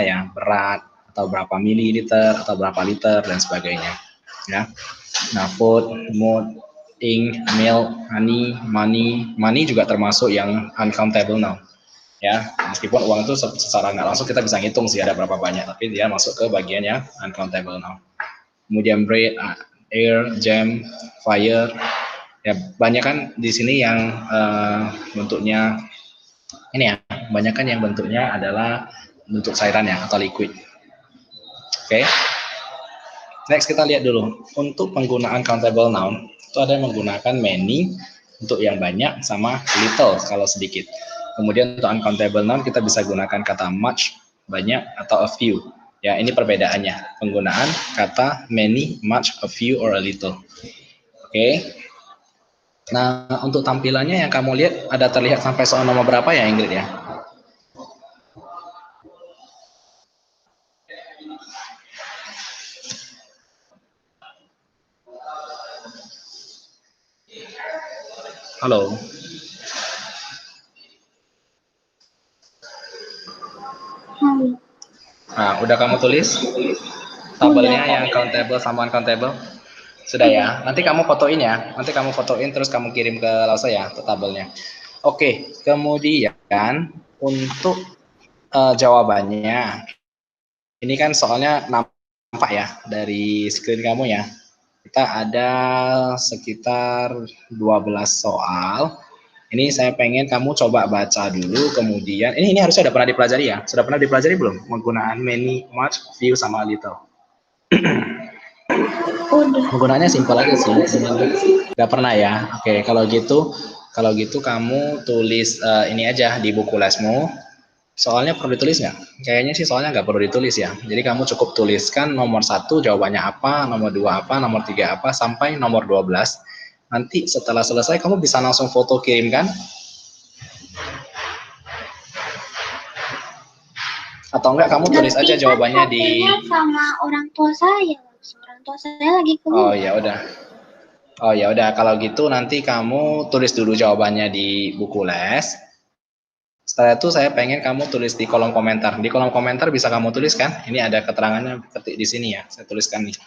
ya, berat atau berapa mililiter atau berapa liter dan sebagainya ya. Nah, food, mood, ink, milk, honey, money juga termasuk yang uncountable noun ya, meskipun uang itu secara nggak langsung kita bisa ngitung sih ada berapa banyak, tapi dia masuk ke bagian yang uncountable noun. Kemudian bread, air, jam, fire, ya banyak kan di sini yang bentuknya ini ya, banyak kan yang bentuknya adalah bentuk cairan ya atau liquid. Oke. Next kita lihat dulu untuk penggunaan countable noun itu ada yang menggunakan many untuk yang banyak sama little kalau sedikit. Kemudian untuk uncountable noun kita bisa gunakan kata much, banyak atau a few. Ya, ini perbedaannya. Penggunaan kata many, much, a few, or a little. Oke. Nah, untuk tampilannya yang kamu lihat ada terlihat sampai soal nomor berapa ya Ingrid ya? Halo. Nah, udah kamu tulis tabelnya yang countable sama uncountable? Sudah ya. Nanti kamu fotoin ya. Nanti kamu fotoin terus kamu kirim ke Lausa ya tabelnya. Oke, kemudian untuk jawabannya. Ini kan soalnya nampak ya dari screen kamu ya. Kita ada sekitar 12 soal. Ini saya pengen kamu coba baca dulu, kemudian ini harusnya udah pernah dipelajari ya. Sudah pernah dipelajari belum? Penggunaan many, much, few, sama little. Penggunaannya simpel aja sih. Nggak pernah ya. Oke, kalau gitu kamu tulis ini aja di buku lesmu. Soalnya perlu ditulis nggak? Kayaknya sih soalnya nggak perlu ditulis ya. Jadi kamu cukup tuliskan nomor 1 jawabannya apa, nomor 2 apa, nomor 3 apa, sampai nomor 12. Nanti setelah selesai kamu bisa langsung foto kirimkan. Atau enggak kamu tulis aja jawabannya di sama orang tua saya. Orang tua saya lagi keluar. Oh ya udah. Oh ya udah, kalau gitu nanti kamu tulis dulu jawabannya di buku les. Setelah itu saya pengen kamu tulis di kolom komentar. Di kolom komentar bisa kamu tuliskan. Ini ada keterangannya ketik di sini ya. Saya tuliskan nih.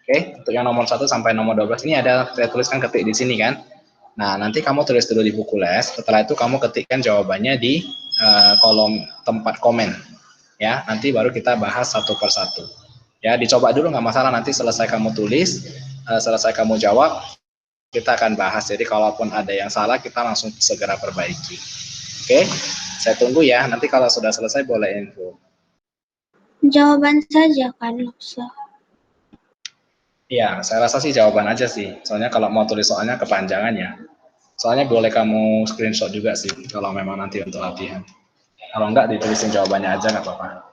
Oke, untuk yang nomor 1 sampai nomor 12 ini ada saya tuliskan ketik di sini kan. Nah, nanti kamu tulis dulu di buku les. Setelah itu kamu ketikkan jawabannya di kolom tempat komen. Ya, nanti baru kita bahas satu persatu. Ya, dicoba dulu nggak masalah. Nanti selesai kamu tulis, selesai kamu jawab, kita akan bahas. Jadi kalaupun ada yang salah, kita langsung segera perbaiki. Oke, saya tunggu ya. Nanti kalau sudah selesai boleh info. Jawaban saja kan, Lusa. Iya, saya rasa sih jawaban aja sih. Soalnya kalau mau tulis soalnya kepanjangan ya. Soalnya boleh kamu screenshot juga sih kalau memang nanti untuk latihan. Kalau enggak ditulisin jawabannya aja nggak apa-apa.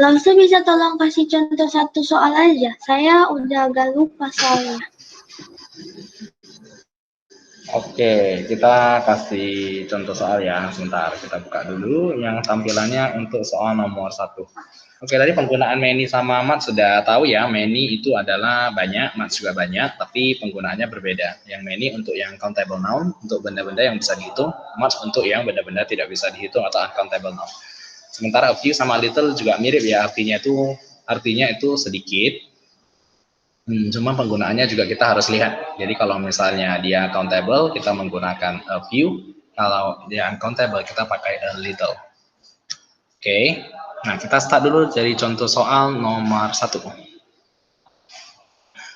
Langsung bisa tolong kasih contoh satu soal aja. Saya udah agak lupa soalnya. Oke, kita kasih contoh soal ya. Sebentar, kita buka dulu yang tampilannya untuk soal nomor 1. Oke, tadi penggunaan many sama much sudah tahu ya. Many itu adalah banyak, much juga banyak, tapi penggunaannya berbeda. Yang many untuk yang countable noun, untuk benda-benda yang bisa dihitung, much untuk yang benda-benda tidak bisa dihitung atau uncountable noun. Sementara a few sama little juga mirip ya, artinya itu sedikit. Cuma penggunaannya juga kita harus lihat. Jadi kalau misalnya dia countable, kita menggunakan a few. Kalau dia uncountable, kita pakai a little. Oke. Nah, kita start dulu dari contoh soal nomor 1.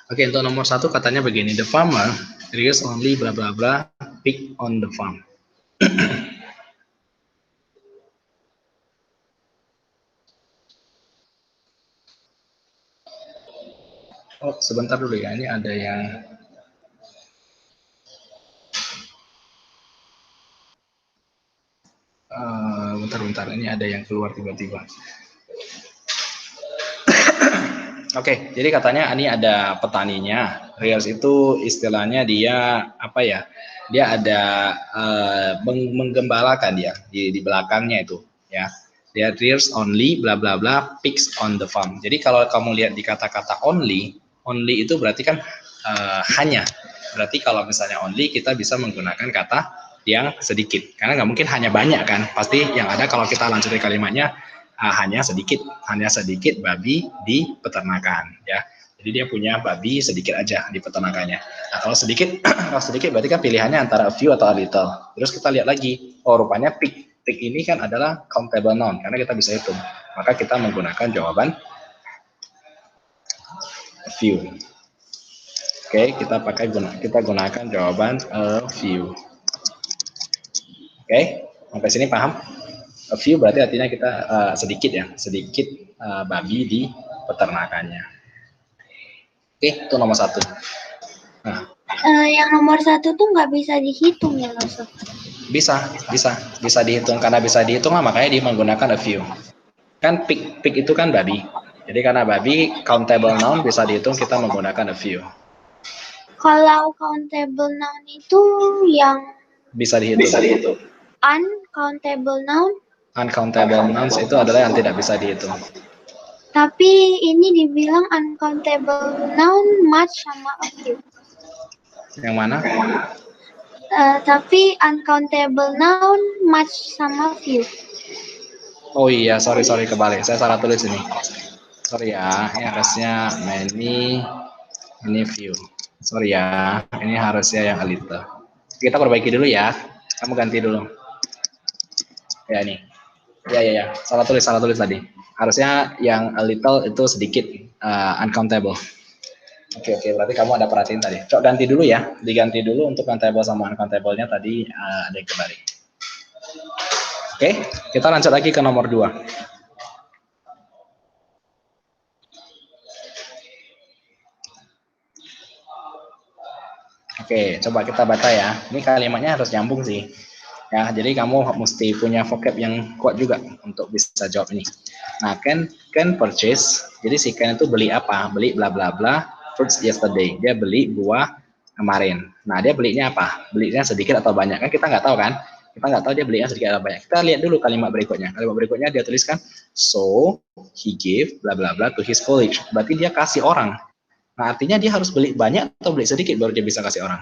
Oke, untuk nomor 1 katanya begini. The farmer rears only bla bla bla pig on the farm. Oh, sebentar dulu ya. Ini ada yang bentar, ini ada yang keluar tiba-tiba. Oke, jadi katanya ini ada petaninya. Rears itu istilahnya dia apa ya? Dia ada menggembalakan dia di belakangnya itu, ya. Dia rears only bla bla bla pigs on the farm. Jadi kalau kamu lihat di kata-kata only itu berarti kan hanya. Berarti kalau misalnya only kita bisa menggunakan kata yang sedikit. Karena nggak mungkin hanya banyak kan. Pasti yang ada kalau kita lanjutin kalimatnya hanya sedikit babi di peternakan ya. Jadi dia punya babi sedikit aja di peternakannya. Nah, kalau sedikit berarti kan pilihannya antara a few atau a little. Terus kita lihat lagi, oh rupanya pig ini kan adalah countable noun karena kita bisa hitung. Maka kita menggunakan jawaban a few. Oke, kita gunakan jawaban a few. Oke, sampai sini paham? A few berarti artinya kita sedikit babi di peternakannya. Oke, itu nomor 1. Nah, Yang nomor 1 tuh nggak bisa dihitung ya, langsung. Bisa dihitung. Karena bisa dihitung makanya dia menggunakan a few. Kan pig itu kan babi. Jadi karena babi countable noun bisa dihitung, kita menggunakan a few. Kalau countable noun itu yang bisa dihitung. Uncountable noun? Uncountable nouns itu adalah yang tidak bisa dihitung. Tapi ini dibilang uncountable noun much sama a few. Yang mana? Tapi uncountable noun much sama few. Oh iya, sorry kebalik. Saya salah tulis ini. Sorry ya, ini harusnya many, ini few. Sorry ya, ini harusnya yang a little. Kita perbaiki dulu ya. Kamu ganti dulu. Ya ini. Ya. Salah tulis tadi. Harusnya yang a little itu sedikit, uncountable. Oke, berarti kamu ada perhatiin tadi. Cok ganti dulu ya, diganti dulu untuk countable sama uncountable-nya tadi ada yang kebalik. Oke, kita lanjut lagi ke nomor 2. Oke, coba kita baca ya. Ini kalimatnya harus nyambung sih. Ya, jadi kamu mesti punya vocab yang kuat juga untuk bisa jawab ini. Nah, can purchase. Jadi si Ken itu beli apa? Beli bla bla bla fruits yesterday. Dia beli buah kemarin. Nah, dia belinya apa? Belinya sedikit atau banyak? Kan kita nggak tahu kan? Kita nggak tahu dia belinya sedikit atau banyak. Kita lihat dulu kalimat berikutnya. Kalimat berikutnya dia tuliskan, so he gave bla bla bla to his colleague. Berarti dia kasih orang. Nah, artinya dia harus beli banyak atau beli sedikit baru dia bisa kasih orang?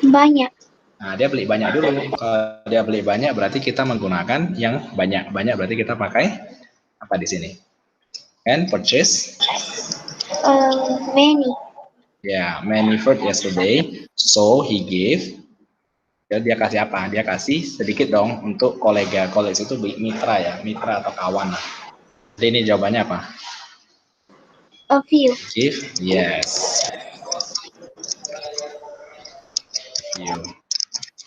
Banyak. Nah, dia beli banyak dulu. Kalau dia beli banyak berarti kita menggunakan yang banyak. Banyak berarti kita pakai apa di sini? And purchase? Many. Ya, many fruit yesterday. So he gave. Dia kasih apa? Dia kasih sedikit dong untuk kolega. Kolega itu mitra ya, mitra atau kawan. Jadi ini jawabannya apa? A few. Give, yes. Few.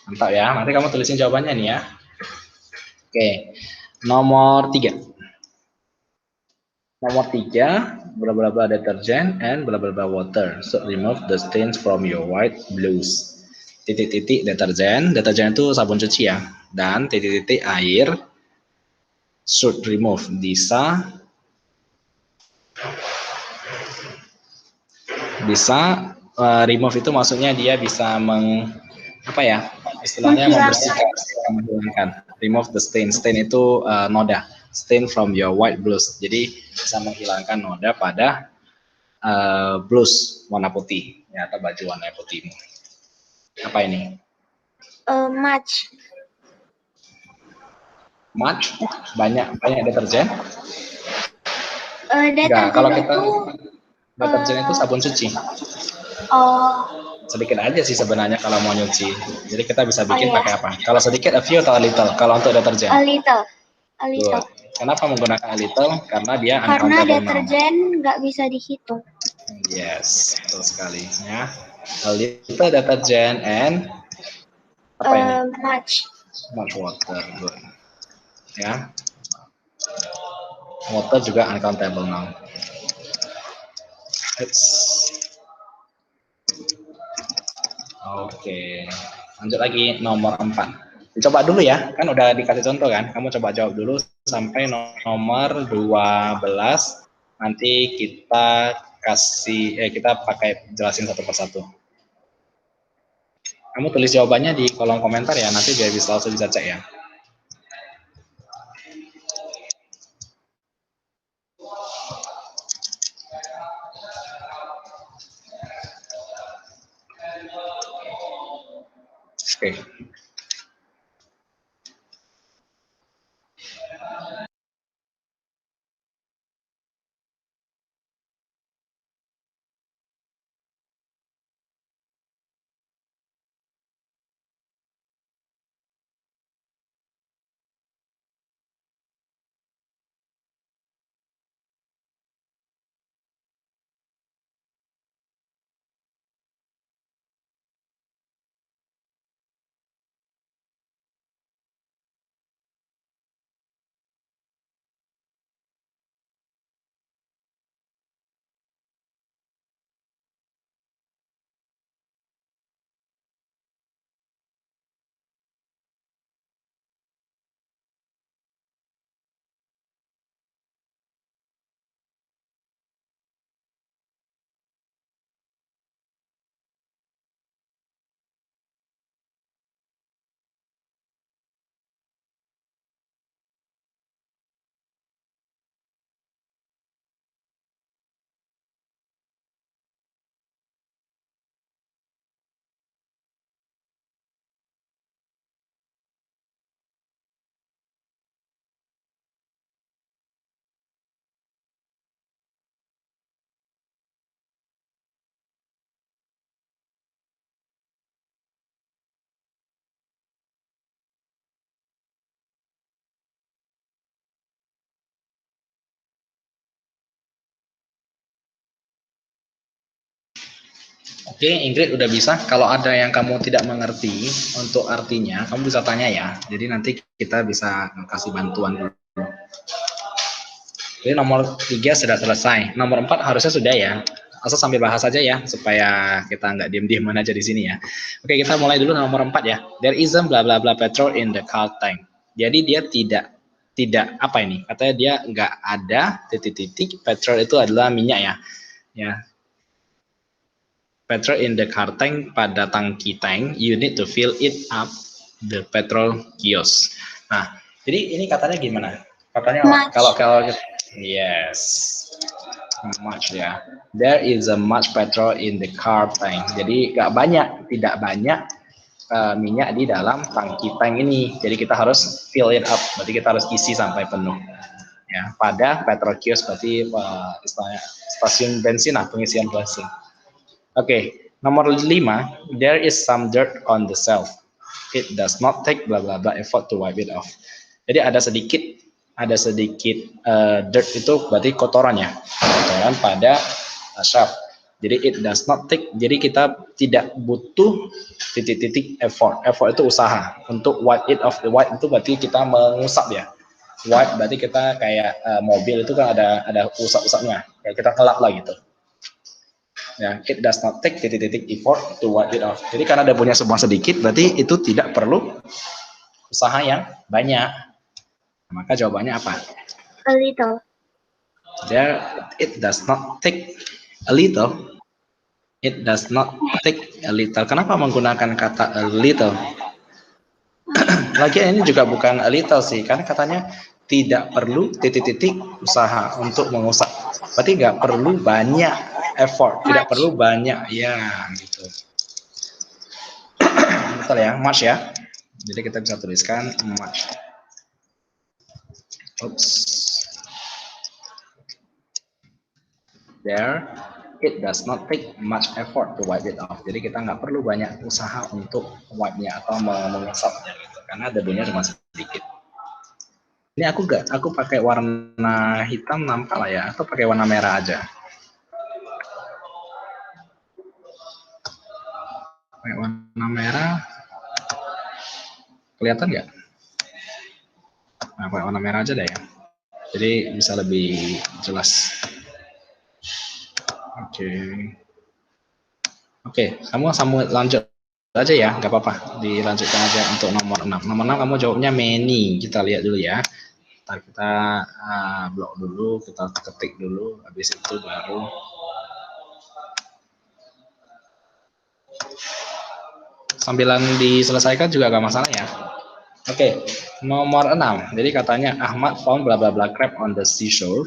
Mantap ya, nanti kamu tulisin jawabannya nih ya. Oke, nomor 3. Nomor 3, bla bla bla detergent and bla bla bla water. So remove the stains from your white blues. Titik-titik detergent itu sabun cuci ya. Dan titik-titik air should remove. Bisa remove itu maksudnya dia bisa istilahnya membersihkan, menghilangkan. Remove the stain. Stain itu noda. Stain from your white blouse. Jadi bisa menghilangkan noda pada blouse warna putih, ya, atau baju warna putih. Apa ini? Much. Much? Banyak deterjen? Deterjen kalau kita itu deterjen itu sabun cuci. Oh. Sedikit aja sih sebenarnya kalau mau nyuci. Jadi kita bisa bikin pakai apa? Kalau sedikit a few atau a little kalau untuk deterjen? A little. Good. Kenapa menggunakan a little? Karena dia karena uncountable deterjen nggak bisa dihitung. Yes, betul sekali ya. A little deterjen and apa ini? Much water. Good. Ya. Water juga uncountable noun. Oke. Lanjut lagi nomor 4. Dicoba dulu ya, kan udah dikasih contoh kan. Kamu coba jawab dulu sampai nomor 12. Nanti kita pakai jelasin satu persatu. Kamu tulis jawabannya di kolom komentar ya, nanti biar langsung bisa cek ya. Oke. Oke, Ingrid udah bisa. Kalau ada yang kamu tidak mengerti untuk artinya, kamu bisa tanya ya. Jadi nanti kita bisa kasih bantuan dulu. Jadi nomor 3 sudah selesai. Nomor 4 harusnya sudah ya. Asal sambil bahas aja ya, supaya kita nggak diem-diem aja di sini ya. Oke, kita mulai dulu nomor 4 ya. There isn't bla bla bla petrol in the car tank. Jadi dia tidak apa ini? Katanya dia nggak ada titik-titik. Petrol itu adalah minyak ya. Ya. Petrol in the car tank, pada tangki tank, you need to fill it up the petrol kiosk. Nah, jadi ini katanya gimana? Katanya kalau yes, much ya. There is a much petrol in the car tank. Jadi tidak banyak minyak di dalam tangki tank ini. Jadi kita harus fill it up. Berarti kita harus isi sampai penuh. Ya, pada petrol kiosk berarti istilahnya stasiun bensin lah, pengisian bensin. Oke, nomor 5, there is some dirt on the shelf. It does not take bla bla bla effort to wipe it off. Jadi ada sedikit dirt itu berarti kotoran pada shelf. Jadi it does not take, jadi kita tidak butuh titik-titik effort. Effort itu usaha untuk wipe it off. The wipe itu berarti kita mengusap ya. Wipe berarti kita kayak mobil itu kan ada usap-usapnya, kayak kita ngelap lah gitu. Ya, it does not take titik-titik effort to wipe it off. Jadi karena ada punya semua sedikit, berarti itu tidak perlu usaha yang banyak. Maka jawabannya apa? A little. There, it does not take a little. It does not take a little. Kenapa menggunakan kata a little? Lagian ini juga bukan a little sih, karena katanya tidak perlu titik-titik usaha untuk mengusap. Berarti nggak perlu banyak effort, tidak perlu banyak, ya gitu. Betul ya, much ya. Jadi kita bisa tuliskan much. Oops. There, it does not take much effort to wipe it off. Jadi kita nggak perlu banyak usaha untuk wipe-nya atau mengusapnya gitu, karena debunya cuma sedikit. Ini aku pakai warna hitam nampak lah ya, atau pakai warna merah aja. Pakai warna merah, kelihatan nggak? Nah, pakai warna merah aja deh ya. Jadi bisa lebih jelas. Oke, kamu sambung lanjut aja ya, nggak apa-apa, dilanjutkan aja untuk nomor 6. Nomor 6 kamu jawabnya many, kita lihat dulu ya. Ntar kita blok dulu, kita ketik dulu, habis itu baru sambilan diselesaikan juga gak masalah ya. Oke, nomor 6. Jadi katanya Ahmad found bla bla bla crab on the seashore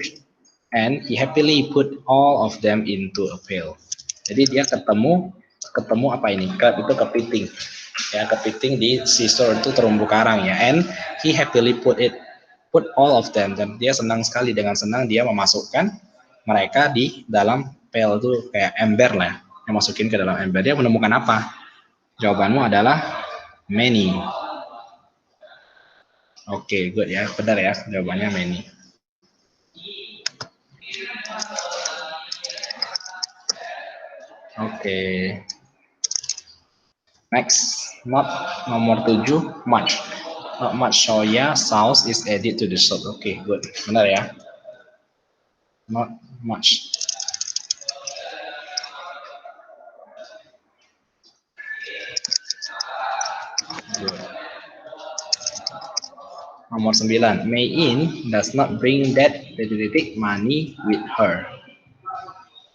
and he happily put all of them into a pail. Jadi dia ketemu apa ini? Crab itu kepiting. Ya, kepiting di seashore itu terumbu karang ya. And he happily put all of them, dan dia senang sekali, dengan senang dia memasukkan mereka di dalam pail itu, kayak ember lah, yang masukin ke dalam ember. Dia menemukan apa? Jawabanmu adalah many. Oke, good ya, benar ya, jawabannya many. Oke. Next, nomor 7, much. Not much soya sauce is added to the soup. Oke, good. Benar ya. Not much. Good. Nomor 9, Mei In does not bring that money with her.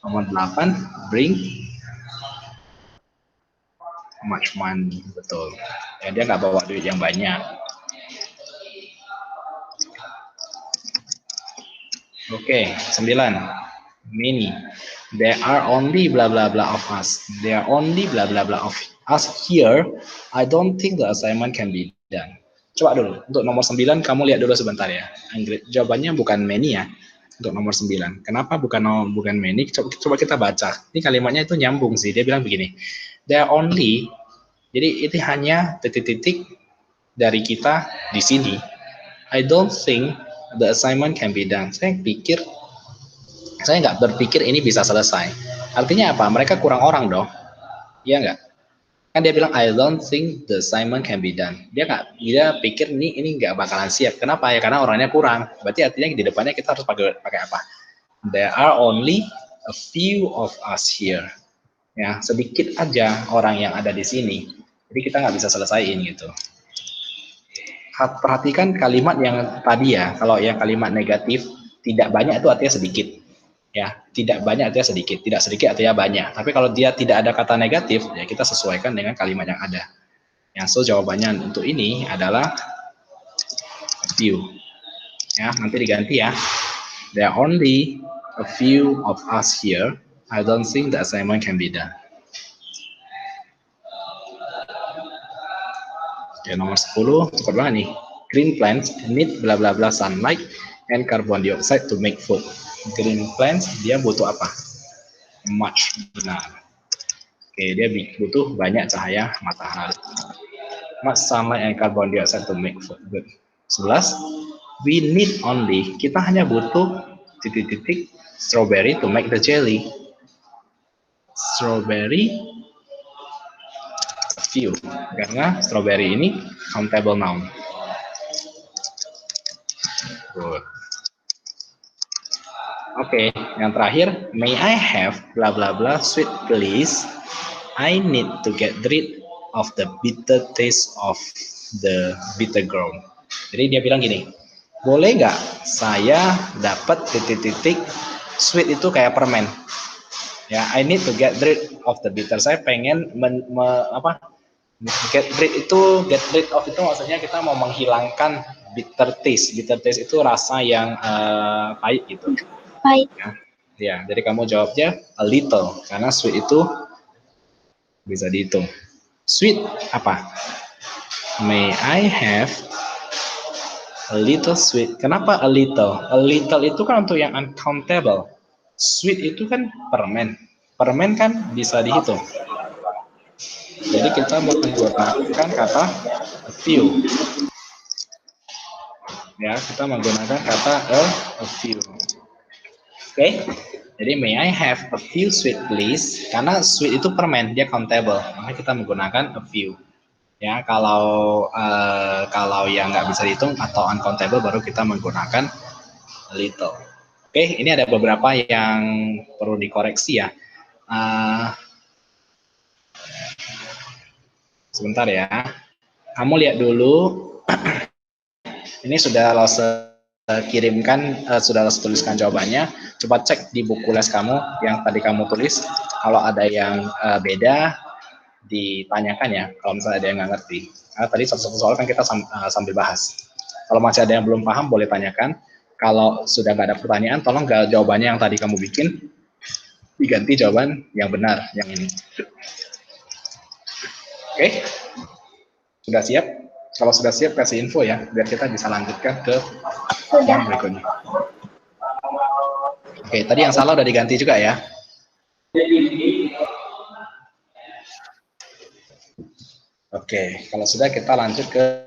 Nomor 8, bring much money. Betul. Ya, dia nggak bawa duit yang banyak. Oke, 9. Many. There are only blah blah blah of us. There are only blah blah blah of us here. I don't think the assignment can be done. Coba dulu, untuk nomor 9 kamu lihat dulu sebentar ya. Jawabannya bukan many ya. Untuk nomor 9. Kenapa bukan many? Coba kita baca. Ini kalimatnya itu nyambung sih. Dia bilang begini. There are only, jadi itu hanya titik-titik dari kita di sini. I don't think the assignment can be done. Saya nggak berpikir ini bisa selesai. Artinya apa? Mereka kurang orang dong. Iya nggak? Kan dia bilang I don't think the assignment can be done. Dia pikir ini nggak bakalan siap. Kenapa ya? Karena orangnya kurang. Berarti artinya di depannya kita harus pakai apa? There are only a few of us here. Ya, sedikit aja orang yang ada di sini. Jadi kita nggak bisa selesaiin gitu. Perhatikan kalimat yang tadi ya. Kalau yang kalimat negatif, tidak banyak itu artinya sedikit. Ya, tidak banyak artinya sedikit, tidak sedikit artinya banyak. Tapi kalau dia tidak ada kata negatif, ya kita sesuaikan dengan kalimat yang ada. Yang jawabannya untuk ini adalah a few. Ya, nanti diganti ya. There are only a few of us here. I don't think the assignment can be done. Oke, nomor 10, apa nih? Green plants need bla bla bla sunlight and carbon dioxide to make food. Green plants dia butuh apa? Much, benar. Oke, dia butuh banyak cahaya matahari. Much sunlight and carbon dioxide to make food. Good. 11, we need only, kita hanya butuh titik-titik strawberry to make the jelly. Strawberry few, karena strawberry ini countable noun. Good. Oke, yang terakhir, may I have bla bla bla sweet please? I need to get rid of the bitter taste of the bitter ground. Jadi dia bilang gini, boleh nggak saya dapat titik-titik sweet itu kayak permen? Ya, I need to get rid of the bitter. Saya pengen get rid of itu maksudnya kita mau menghilangkan bitter taste. Bitter taste itu rasa yang pahit gitu. Pahit. Ya, jadi kamu jawabnya a little karena sweet itu bisa dihitung. Sweet apa? May I have a little sweet? Kenapa a little? A little itu kan untuk yang uncountable. Sweet itu kan permen. Permen kan bisa dihitung. Jadi kita menggunakan kata a few. Ya, kita menggunakan kata a few. Oke. Jadi may I have a few sweet please? Karena sweet itu permen, dia countable. Maka kita menggunakan a few. Ya, kalau yang nggak bisa dihitung atau uncountable baru kita menggunakan a little. Oke, ini ada beberapa yang perlu dikoreksi ya. Sebentar ya. Kamu lihat dulu. Ini sudah kirimkan, sudah tuliskan jawabannya. Coba cek di buku les kamu yang tadi kamu tulis. Kalau ada yang beda, ditanyakan ya. Kalau misalnya ada yang nggak ngerti. Karena tadi satu-satu soal kan kita sambil bahas. Kalau masih ada yang belum paham, boleh tanyakan. Kalau sudah nggak ada pertanyaan, tolong jawabannya yang tadi kamu bikin diganti jawaban yang benar, yang ini. Oke, sudah siap? Kalau sudah siap, kasih info ya, biar kita bisa lanjutkan ke yang berikutnya. Oke, tadi yang salah udah diganti juga ya. Oke, kalau sudah kita lanjut ke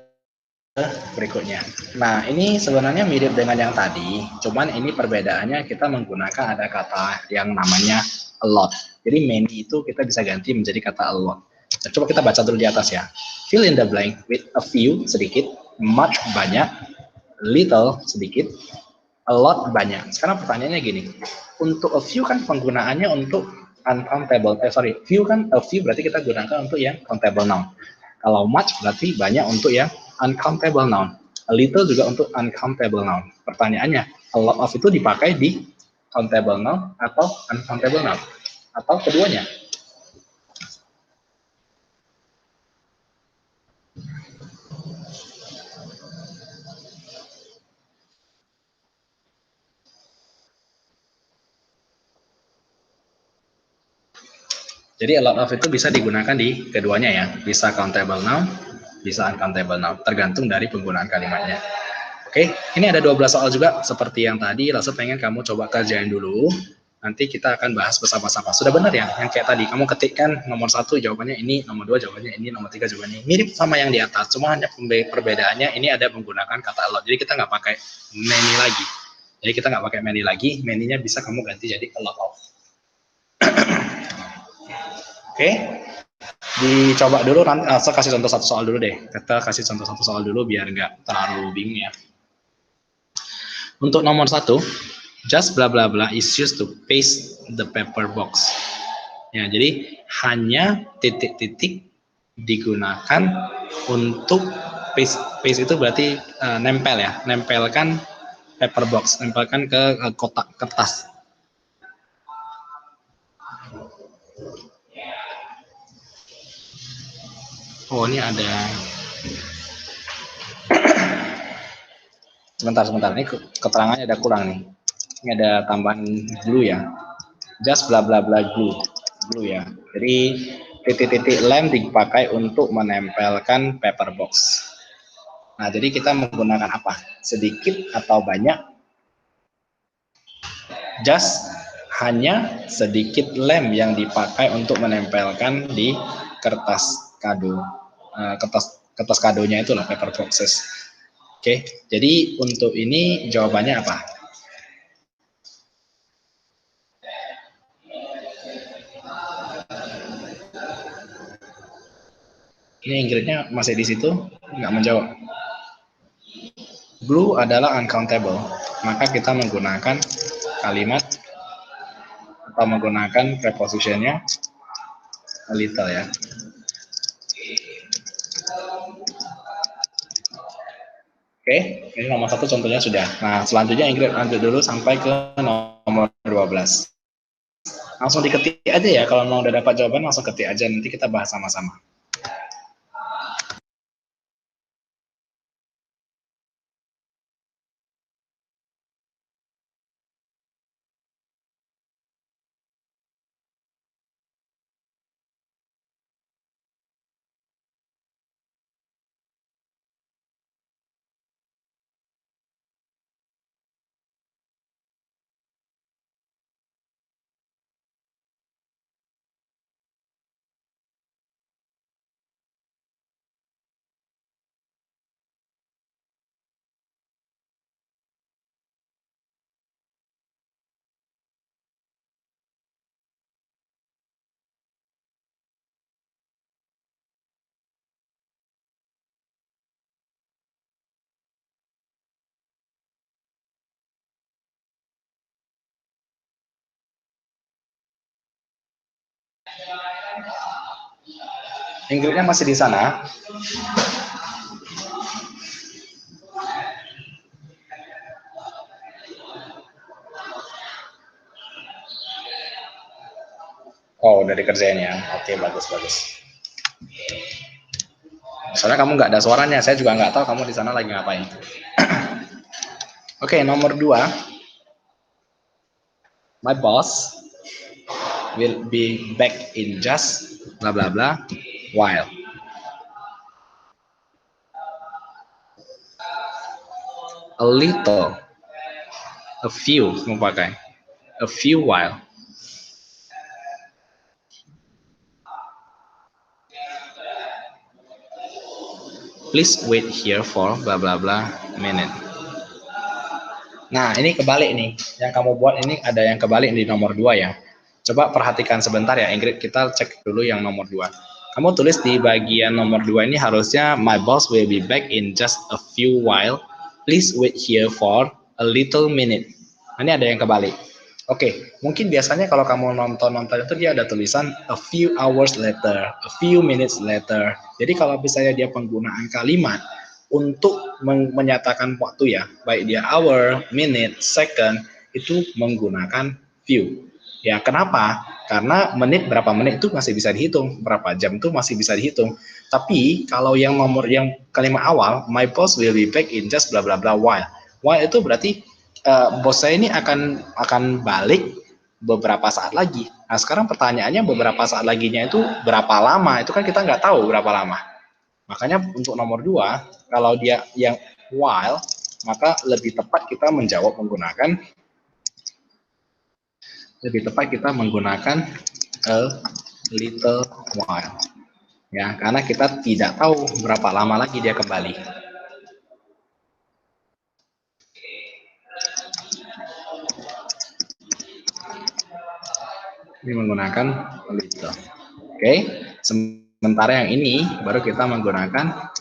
berikutnya. Nah, ini sebenarnya mirip dengan yang tadi, cuman ini perbedaannya kita menggunakan ada kata yang namanya a lot. Jadi many itu kita bisa ganti menjadi kata a lot. Nah, coba kita baca dulu di atas ya. Fill in the blank with a few, sedikit, much, banyak, little, sedikit, a lot, banyak. Sekarang pertanyaannya gini, untuk a few kan penggunaannya untuk uncountable, few kan, a few berarti kita gunakan untuk yang countable noun. Kalau much berarti banyak untuk yang uncountable noun. A little juga untuk uncountable noun. Pertanyaannya, a lot of itu dipakai di countable noun atau uncountable noun? Atau keduanya? Jadi a lot of itu bisa digunakan di keduanya ya. Bisa countable noun, bisa uncountable noun. Tergantung dari penggunaan kalimatnya. Oke, ini ada 12 soal juga seperti yang tadi. Rasa pengen kamu coba kerjain dulu. Nanti kita akan bahas bersama-sama. Sudah benar ya? Yang kayak tadi, kamu ketikkan nomor 1 jawabannya ini, nomor 2 jawabannya ini, nomor 3 jawabannya ini. Mirip sama yang di atas, cuma hanya perbedaannya ini ada menggunakan kata a lot. Jadi kita nggak pakai many lagi. Jadi kita nggak pakai many lagi, many-nya bisa kamu ganti jadi a lot of. Oke, dicoba dulu. Saya kasih contoh satu soal dulu deh. Kita kasih contoh satu soal dulu biar nggak terlalu bingung ya. Untuk nomor 1, just bla bla bla is used to paste the paper box. Ya, jadi hanya titik-titik digunakan untuk paste. Paste itu berarti nempel ya, nempelkan paper box, nempelkan ke kotak kertas. Oh, ini ada. Sebentar, ini keterangannya ada kurang nih. Ini ada tambahan glue ya. Just bla bla bla glue ya. Jadi titik-titik lem dipakai untuk menempelkan paper box. Nah, jadi kita menggunakan apa? Sedikit atau banyak? Just hanya sedikit lem yang dipakai untuk menempelkan di kertas kado. Kertas kadonya itu lah paper boxes. Oke, jadi untuk ini jawabannya apa? Ini Ingridnya masih di situ, nggak menjawab. Glue adalah uncountable, maka kita menggunakan kalimat atau menggunakan prepositionnya a little ya. Oke, ini nomor 1 contohnya sudah. Nah, selanjutnya Ingrid lanjut dulu sampai ke nomor 12. Langsung diketik aja ya, kalau mau udah dapat jawaban langsung ketik aja, nanti kita bahas sama-sama. Ingridnya masih di sana? Oh, udah dikerjain ya. Oke, bagus. Soalnya kamu nggak ada suaranya, saya juga nggak tahu kamu di sana lagi ngapain. Oke, nomor 2. My boss will be back in just bla bla bla while. A little, a few, mau pakai a few while. Please wait here for bla bla bla minute. Nah, ini kebalik nih. Yang kamu buat ini ada yang kebalik di nomor 2 ya. Coba perhatikan sebentar ya Ingrid, kita cek dulu yang nomor 2. Kamu tulis di bagian nomor 2 ini harusnya my boss will be back in just a few while. Please wait here for a little minute. Ini ada yang kebalik. Oke, mungkin biasanya kalau kamu nonton itu dia ada tulisan a few hours later, a few minutes later. Jadi kalau misalnya dia penggunaan kalimat untuk menyatakan waktu ya, baik dia hour, minute, second, itu menggunakan few. Ya, kenapa? Karena berapa menit itu masih bisa dihitung, berapa jam itu masih bisa dihitung. Tapi kalau yang kalimat awal, my boss will be back in just bla bla bla while. While itu berarti bos saya ini akan balik beberapa saat lagi. Nah, sekarang pertanyaannya beberapa saat laginya itu berapa lama? Itu kan kita nggak tahu berapa lama. Makanya untuk nomor 2, kalau dia yang while, maka lebih tepat kita menjawab menggunakan a little while. Ya, karena kita tidak tahu berapa lama lagi dia kembali. Ini menggunakan a little. Oke, sementara yang ini baru kita menggunakan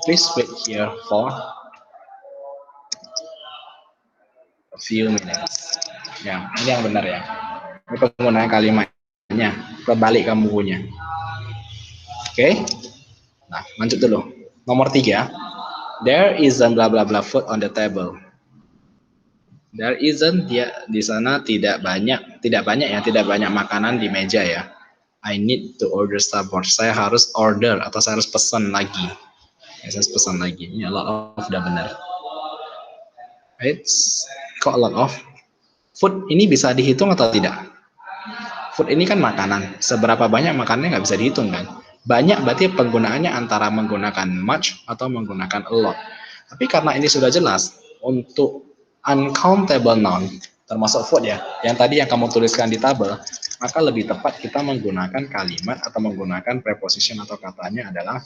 please wait here for a few minutes. Ya, ini yang benar ya. Ini penggunaan kalimatnya, kebalik kamu punya. Oke. Nah, lanjut dulu. Nomor 3. There isn't bla bla bla food on the table. There isn't, dia di sana tidak banyak makanan di meja ya. I need to order some more. Saya harus order atau saya harus pesan lagi. Ya, saya harus pesan lagi. Ini a lot of udah benar. It's kok a lot of. Food ini bisa dihitung atau tidak? Food ini kan makanan. Seberapa banyak makanannya nggak bisa dihitung kan? Banyak berarti penggunaannya antara menggunakan much atau menggunakan a lot. Tapi karena ini sudah jelas untuk uncountable noun termasuk food ya, yang tadi yang kamu tuliskan di tabel, maka lebih tepat kita menggunakan kalimat atau menggunakan preposition atau katanya adalah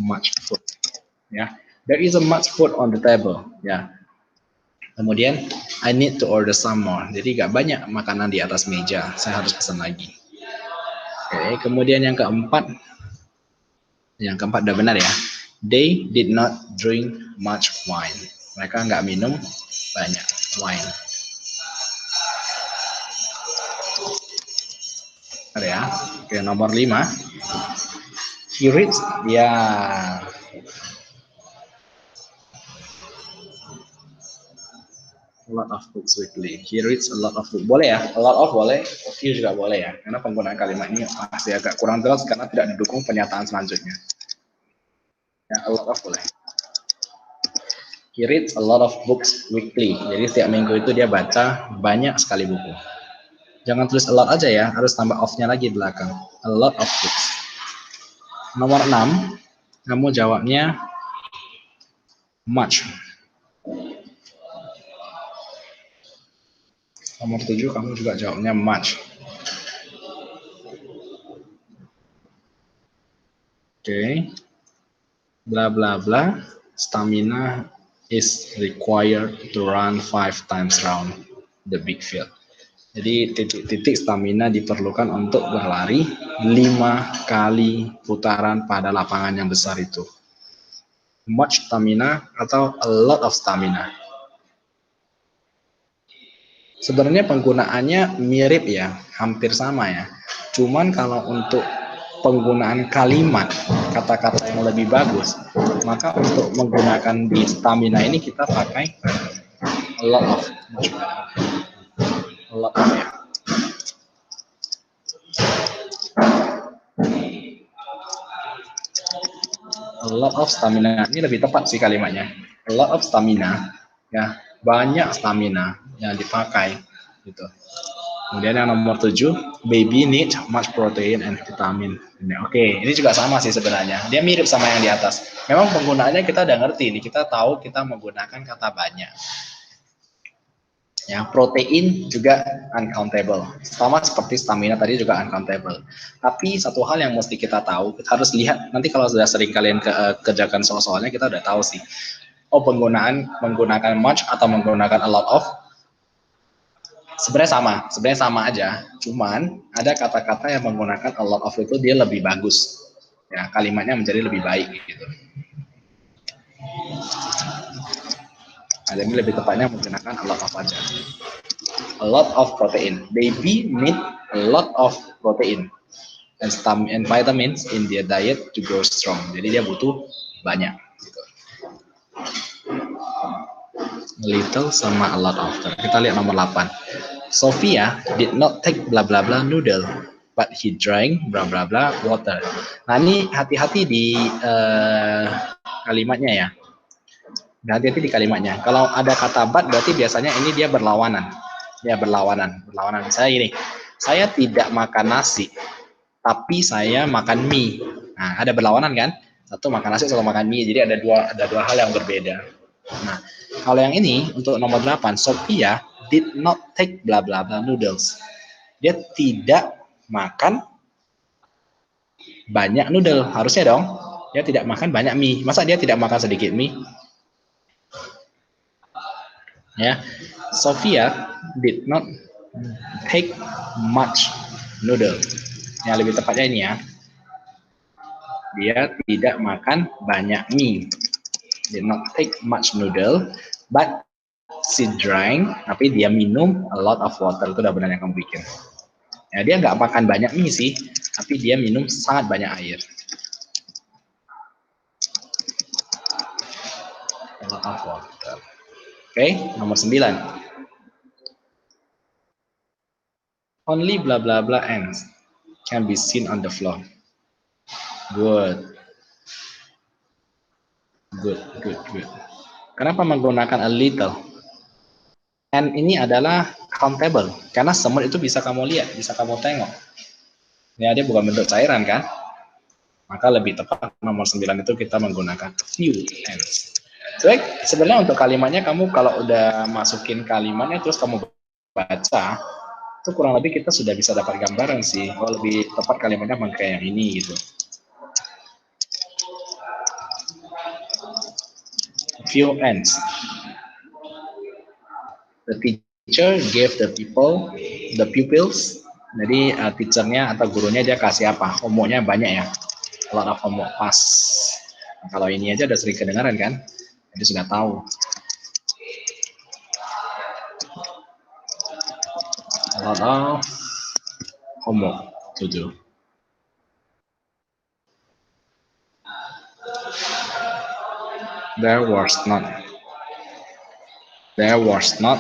much food. Ya, there is a much food on the table. Ya, kemudian I need to order some more. Jadi gak banyak makanan di atas meja, saya harus pesan lagi. Oke, kemudian yang keempat udah benar ya. They did not drink much wine. Mereka nggak minum banyak wine. Benar ya. Oke, nomor 5. He reads, ya. A lot of books weekly. He reads a lot of books. Boleh ya? A lot of boleh. A few juga boleh ya. Karena penggunaan kalimat ini masih agak kurang jelas karena tidak didukung pernyataan selanjutnya. Ya, a lot of boleh. He reads a lot of books weekly. Jadi setiap minggu itu dia baca banyak sekali buku. Jangan tulis a lot aja ya, harus tambah of-nya lagi di belakang. A lot of books. Nomor 6, kamu jawabnya much. Nomor 7, kamu juga jawabnya much. Oke. Bla bla bla. Stamina is required to run 5 times round the big field. Jadi titik-titik stamina diperlukan untuk berlari 5 kali putaran pada lapangan yang besar itu. Much stamina atau a lot of stamina. Sebenarnya penggunaannya mirip ya, hampir sama ya. Cuman kalau untuk penggunaan kalimat, kata-kata yang lebih bagus, maka untuk menggunakan di stamina ini kita pakai a lot of, a lot of ya. A lot of stamina, ini lebih tepat sih kalimatnya. A lot of stamina, ya banyak stamina yang dipakai gitu. Kemudian yang nomor 7, baby need much protein and vitamin. Oke, ini juga sama sih sebenarnya. Dia mirip sama yang di atas. Memang penggunaannya kita udah ngerti nih, kita tahu kita menggunakan kata banyak. Ya, protein juga uncountable. Sama seperti stamina tadi juga uncountable. Tapi satu hal yang mesti kita tahu, kita harus lihat nanti kalau sudah sering kalian kerjakan soal-soalnya kita udah tahu sih. Oh, menggunakan much atau menggunakan a lot of sebenarnya sama aja. Cuman ada kata-kata yang menggunakan a lot of itu dia lebih bagus. Ya, kalimatnya menjadi lebih baik gitu. Nah, ini lebih tepatnya menggunakan a lot of aja. A lot of protein. Baby need a lot of protein and vitamins in their diet to grow strong. Jadi dia butuh banyak. Gitu. Little sama a lot of. Kita lihat nomor 8. Sophia did not take bla bla bla noodle, but he drank bla bla bla water. Nah ini hati-hati di kalimatnya ya. Hati-hati di kalimatnya. Kalau ada kata but berarti biasanya ini dia berlawanan. Ya berlawanan. Misalnya gini, saya tidak makan nasi, tapi saya makan mie. Nah ada berlawanan kan? Satu makan nasi, satu makan mie. Jadi ada dua hal yang berbeda. Nah kalau yang ini untuk nomor 8, Sophia did not take bla bla bla noodles. Dia tidak makan banyak noodle. Harusnya dong, dia tidak makan banyak mie. Masa dia tidak makan sedikit mie? Ya, Sophia did not take much noodle. Yang lebih tepatnya ini ya. Dia tidak makan banyak mie. Did not take much noodle, but she drank, tapi dia minum a lot of water. Itu udah benar yang kamu bikin. Ya, dia nggak makan banyak mie sih, tapi dia minum sangat banyak air. A lot of water. Oke, nomor 9. Only blah blah blah ants can be seen on the floor. Good. Kenapa menggunakan a little? And ini adalah countable, karena semut itu bisa kamu lihat, bisa kamu tengok. Ya, dia bukan bentuk cairan kan? Maka lebih tepat nomor 9 itu kita menggunakan few ants. Baik, sebenarnya untuk kalimatnya kamu kalau udah masukin kalimatnya terus kamu baca, itu kurang lebih kita sudah bisa dapat gambaran sih. Kalau lebih tepat kalimatnya pakai yang ini gitu. Few ants. The teacher gave the pupils. Jadi teachernya atau gurunya dia kasih apa? Homeworknya banyak ya. A lot of homework, pas. Nah, kalau ini aja udah sering kedengaran kan? Jadi sudah tahu. A lot of homework to do. There was not. There was not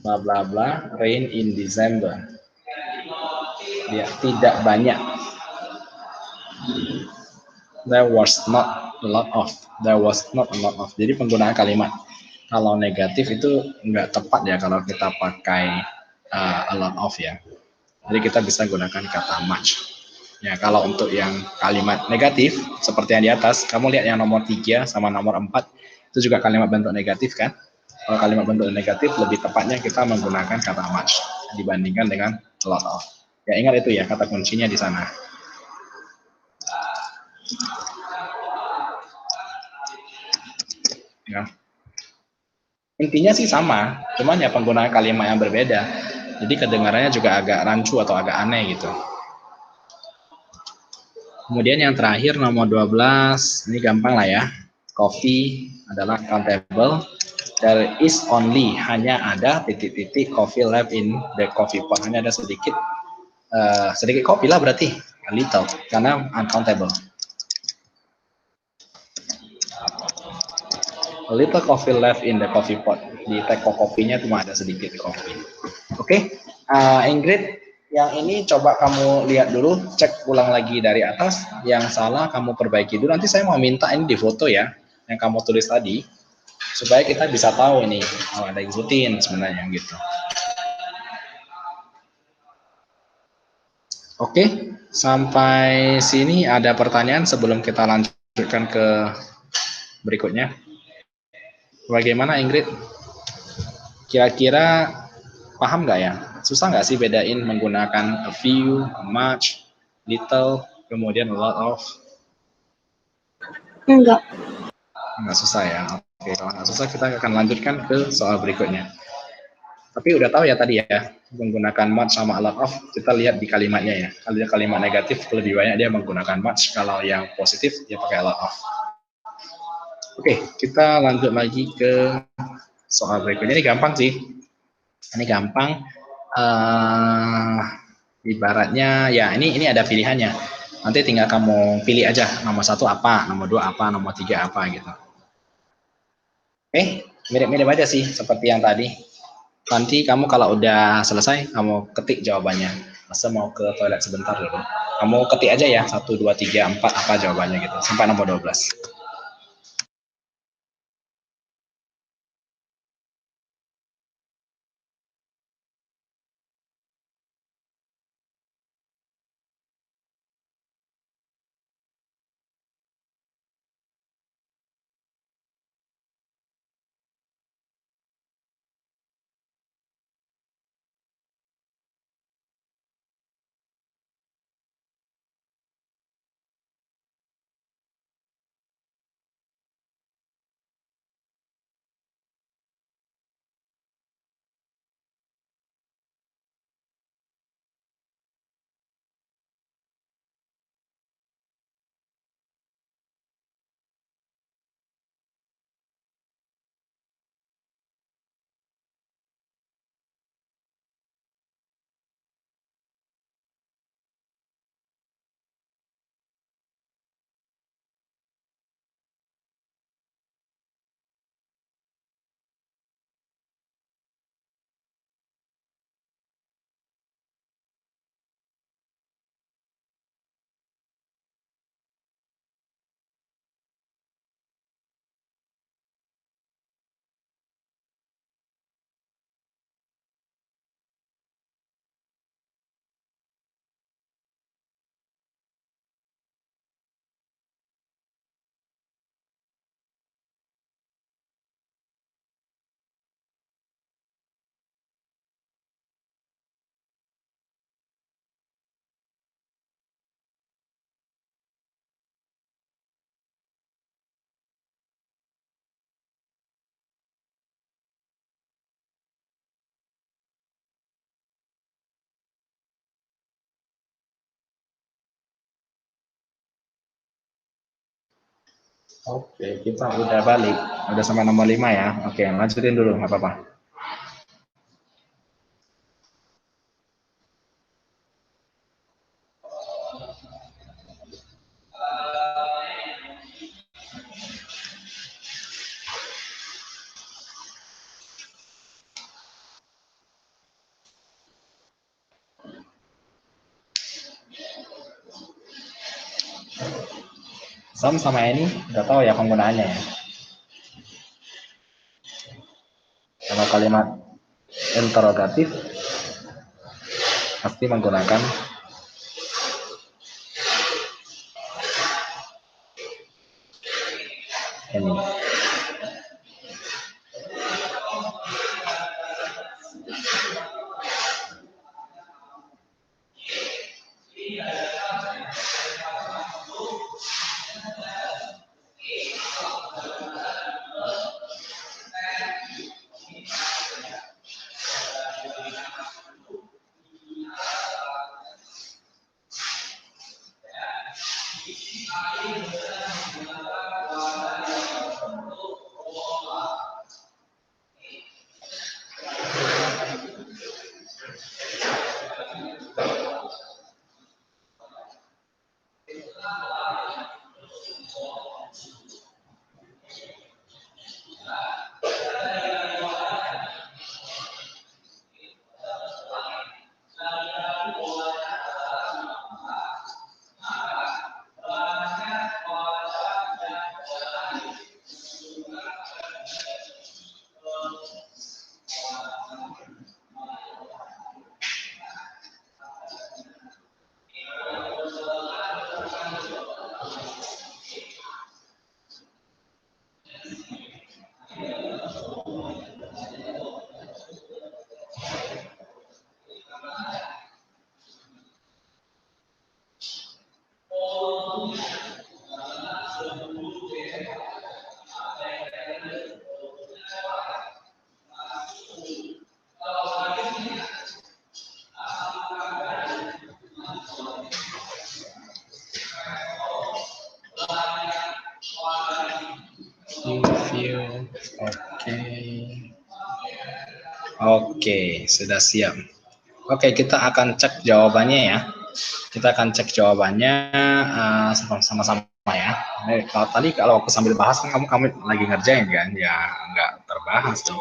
bla bla bla rain in December. Ya, tidak banyak. There was not a lot of. Jadi penggunaan kalimat kalau negatif itu nggak tepat ya kalau kita pakai a lot of ya. Jadi kita bisa gunakan kata much. Ya, kalau untuk yang kalimat negatif seperti yang di atas, kamu lihat yang nomor 3 sama nomor 4 itu juga kalimat bentuk negatif kan? Kalau kalimat bentuk negatif lebih tepatnya kita menggunakan kata much dibandingkan dengan a lot of. Ya, ingat itu ya kata kuncinya di sana. Ya. Intinya sih sama, cuman ya penggunaan kalimat yang berbeda. Jadi kedengarannya juga agak rancu atau agak aneh gitu. Kemudian yang terakhir nomor 12, ini gampang lah ya. Coffee adalah countable. There is only, hanya ada titik-titik coffee left in the coffee pot. Hanya ada sedikit kopi lah berarti. A little, karena uncountable. A little coffee left in the coffee pot. Di teko kopinya cuma ada sedikit kopi. Oke, Ingrid, yang ini coba kamu lihat dulu, cek ulang lagi dari atas, yang salah kamu perbaiki dulu. Nanti saya mau minta ini di foto ya, yang kamu tulis tadi, supaya kita bisa tahu ini, ada yang rutin sebenarnya gitu. Oke, sampai sini ada pertanyaan sebelum kita lanjutkan ke berikutnya. Bagaimana Ingrid? Kira-kira paham nggak ya? Susah nggak sih bedain menggunakan a few, a much, little, kemudian a lot of? Enggak. Nggak susah ya. Oke, kalau nggak susah kita akan lanjutkan ke soal berikutnya. Tapi udah tahu ya tadi ya, menggunakan much sama a lot of, kita lihat di kalimatnya ya. Kalau kalimat negatif lebih banyak dia menggunakan much, kalau yang positif dia pakai a lot of. Oke, kita lanjut lagi ke soal berikutnya. Ini gampang sih. Ini gampang. Ibaratnya ya ini ada pilihannya. Nanti tinggal kamu pilih aja nomor 1 apa, nomor 2 apa, nomor 3 apa gitu. Mirip-mirip aja sih seperti yang tadi. Nanti kamu kalau udah selesai, kamu ketik jawabannya. Masa mau ke toilet sebentar dulu. Kamu ketik aja ya, 1, 2, 3, 4 apa jawabannya gitu. Sampai nomor 12. Oke, kita udah balik. Udah sama nomor 5 ya. Oke, lanjutin dulu, nggak apa-apa. Some sama any, nggak tahu ya penggunaannya ya. Kalau kalimat interrogatif pasti menggunakan any. View. Oke, sudah siap. Oke, kita akan cek jawabannya ya. Kita akan cek jawabannya sama-sama ya. Tadi kalau aku sambil bahas kan kamu lagi ngerjain kan? Ya nggak terbahas tuh.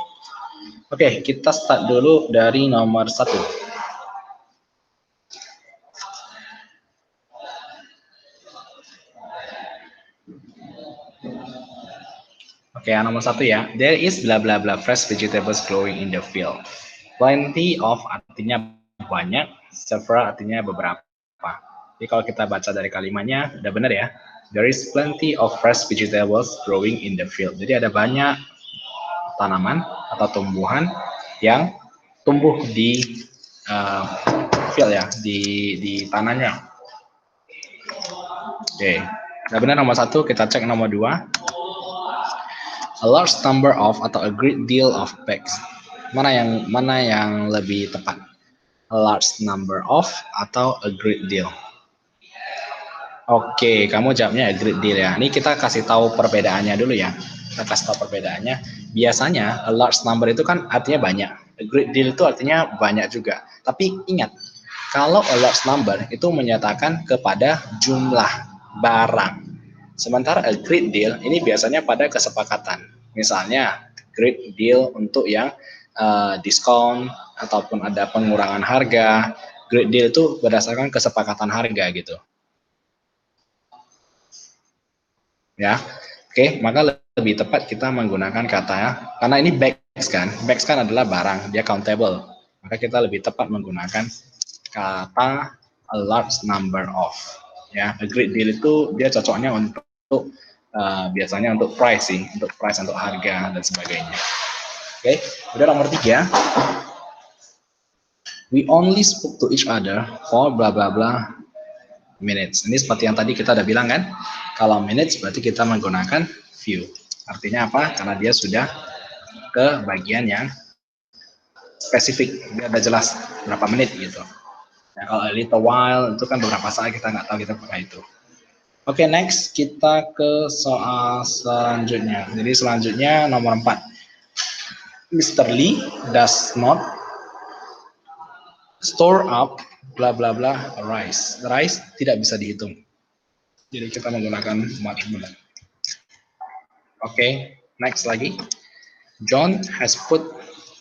Oke, kita start dulu dari nomor 1. Oke, yang nomor 1 ya. There is bla bla bla fresh vegetables growing in the field. Plenty of artinya banyak, several artinya beberapa. Jadi kalau kita baca dari kalimatnya, udah benar ya. There is plenty of fresh vegetables growing in the field. Jadi ada banyak tanaman atau tumbuhan yang tumbuh di field ya, di tanahnya. Oke, udah benar nomor 1. Kita cek nomor 2. A large number of atau a great deal of bags. Mana yang lebih tepat? A large number of atau a great deal? Oke, kamu jawabnya a great deal ya. Ini kita kasih tahu perbedaannya dulu ya. Kita kasih tahu perbedaannya. Biasanya a large number itu kan artinya banyak. A great deal itu artinya banyak juga. Tapi ingat, kalau a large number itu menyatakan kepada jumlah barang. Sementara a great deal ini biasanya pada kesepakatan. Misalnya great deal untuk yang diskon ataupun ada pengurangan harga. Great deal itu berdasarkan kesepakatan harga gitu. Ya, oke, maka lebih tepat kita menggunakan kata ya, karena ini bags kan adalah barang, dia countable. Maka kita lebih tepat menggunakan kata a large number of. Ya, a great deal itu dia cocoknya untuk biasanya untuk price sih, untuk harga dan sebagainya. Oke, udah nomor 3. We only spoke to each other for bla bla bla minutes. Ini seperti yang tadi kita udah bilang kan, kalau minutes berarti kita menggunakan few. Artinya apa? Karena dia sudah ke bagian yang spesifik, dia udah jelas berapa menit gitu. Nah, kalau a little while itu kan beberapa saat, kita nggak tahu kita pakai itu. Oke, next kita ke soal selanjutnya. Jadi selanjutnya nomor 4. Mr. Lee does not store up bla bla bla rice. Rice tidak bisa dihitung. Jadi kita menggunakan makna. Oke, next lagi. John has put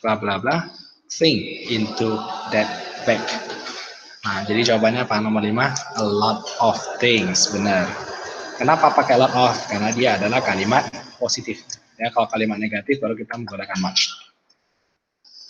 bla bla bla thing into that bag. Nah, jadi jawabannya apa? Nomor 5, a lot of things. Benar. Kenapa pakai lot of? Karena dia adalah kalimat positif. Ya, kalau kalimat negatif baru kita menggunakan much.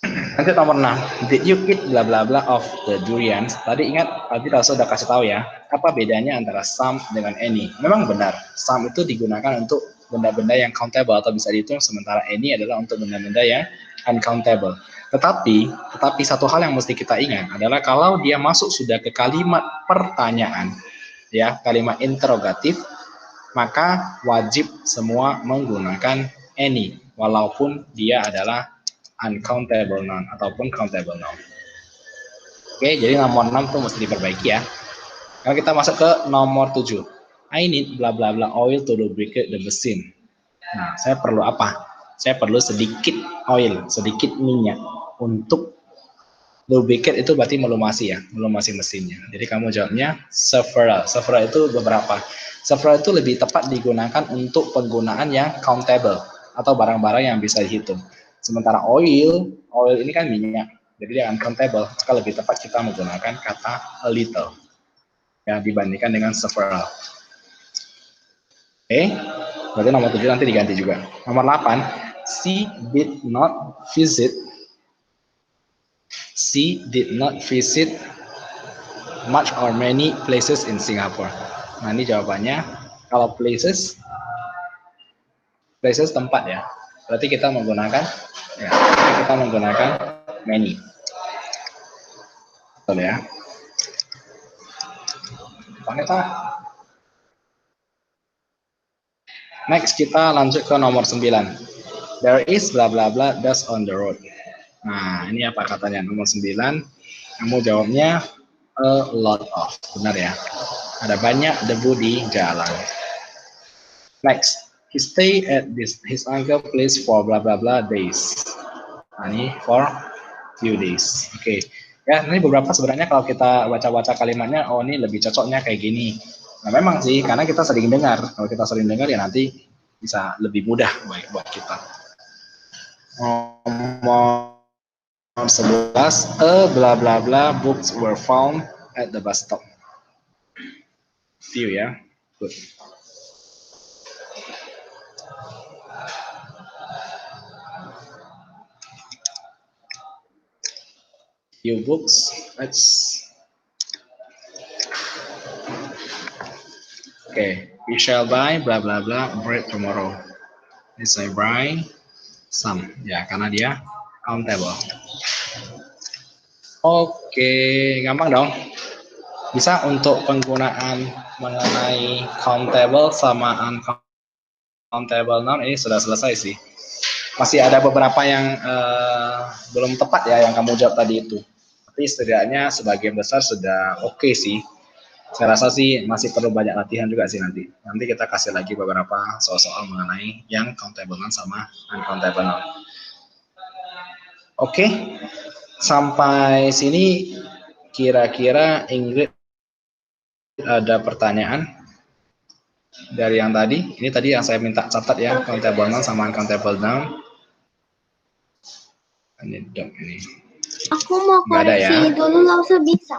Nanti nomor 6. Did you eat bla bla bla of the durians? Tadi ingat, tadi Rasul sudah kasih tahu ya, apa bedanya antara some dengan any. Memang benar, some itu digunakan untuk benda-benda yang countable atau bisa dihitung, sementara any adalah untuk benda-benda yang uncountable. Tetapi satu hal yang mesti kita ingat adalah kalau dia masuk sudah ke kalimat pertanyaan, ya, kalimat interrogatif, maka wajib semua menggunakan any, walaupun dia adalah uncountable noun ataupun countable noun. Oke, jadi nomor 6 tuh mesti diperbaiki ya. Kalau kita masuk ke nomor 7. I need bla bla bla oil to lubricate the machine. Nah, saya perlu apa? Saya perlu sedikit oil, sedikit minyak untuk lubricate itu berarti melumasi ya, melumasi mesinnya. Jadi kamu jawabnya several. Several itu beberapa. Several itu lebih tepat digunakan untuk penggunaan yang countable atau barang-barang yang bisa dihitung. Sementara oil ini kan minyak, jadi dia uncountable, maka lebih tepat kita menggunakan kata a little ya dibandingkan dengan several. Oke, berarti nomor 7 nanti diganti juga. Nomor 8, she did not visit much or many places in Singapore. Nah, ini jawabannya. Kalau places tempat ya. Berarti kita menggunakan many. Betul ya. Paneta. Next kita lanjut ke nomor 9. There is bla bla bla dust on the road. Nah, ini apa katanya? Nomor 9. Kamu jawabnya a lot of. Benar ya. Ada banyak debu di jalan. Next. He stay at his uncle place for bla bla bla days. Nah, ini for few days. Oke. Ya, ini beberapa sebenarnya kalau kita baca-baca kalimatnya, oh ini lebih cocoknya kayak gini. Nah, memang sih, karena kita sering dengar. Kalau kita sering dengar ya nanti bisa lebih mudah buat kita. Nomor 11, a bla bla bla books were found at the bus stop. Few ya. Good. Few books. Okay, we shall buy bla bla bla bread tomorrow. Let's say buy some. Ya, karena dia countable. Oke, gampang dong. Bisa untuk penggunaan mengenai countable sama uncountable noun ini sudah selesai sih. Masih ada beberapa yang belum tepat ya yang kamu jawab tadi itu. Tapi setidaknya sebagian besar sudah oke sih. Saya rasa sih masih perlu banyak latihan juga sih nanti. Nanti kita kasih lagi beberapa soal-soal mengenai yang countable noun sama uncountable noun. Oke, sampai sini kira-kira Ingrid ada pertanyaan dari yang tadi? Ini tadi yang saya minta catat ya, countable noun sama uncountable noun. Ini. Aku mau koreksi ya? Dulu langsung bisa.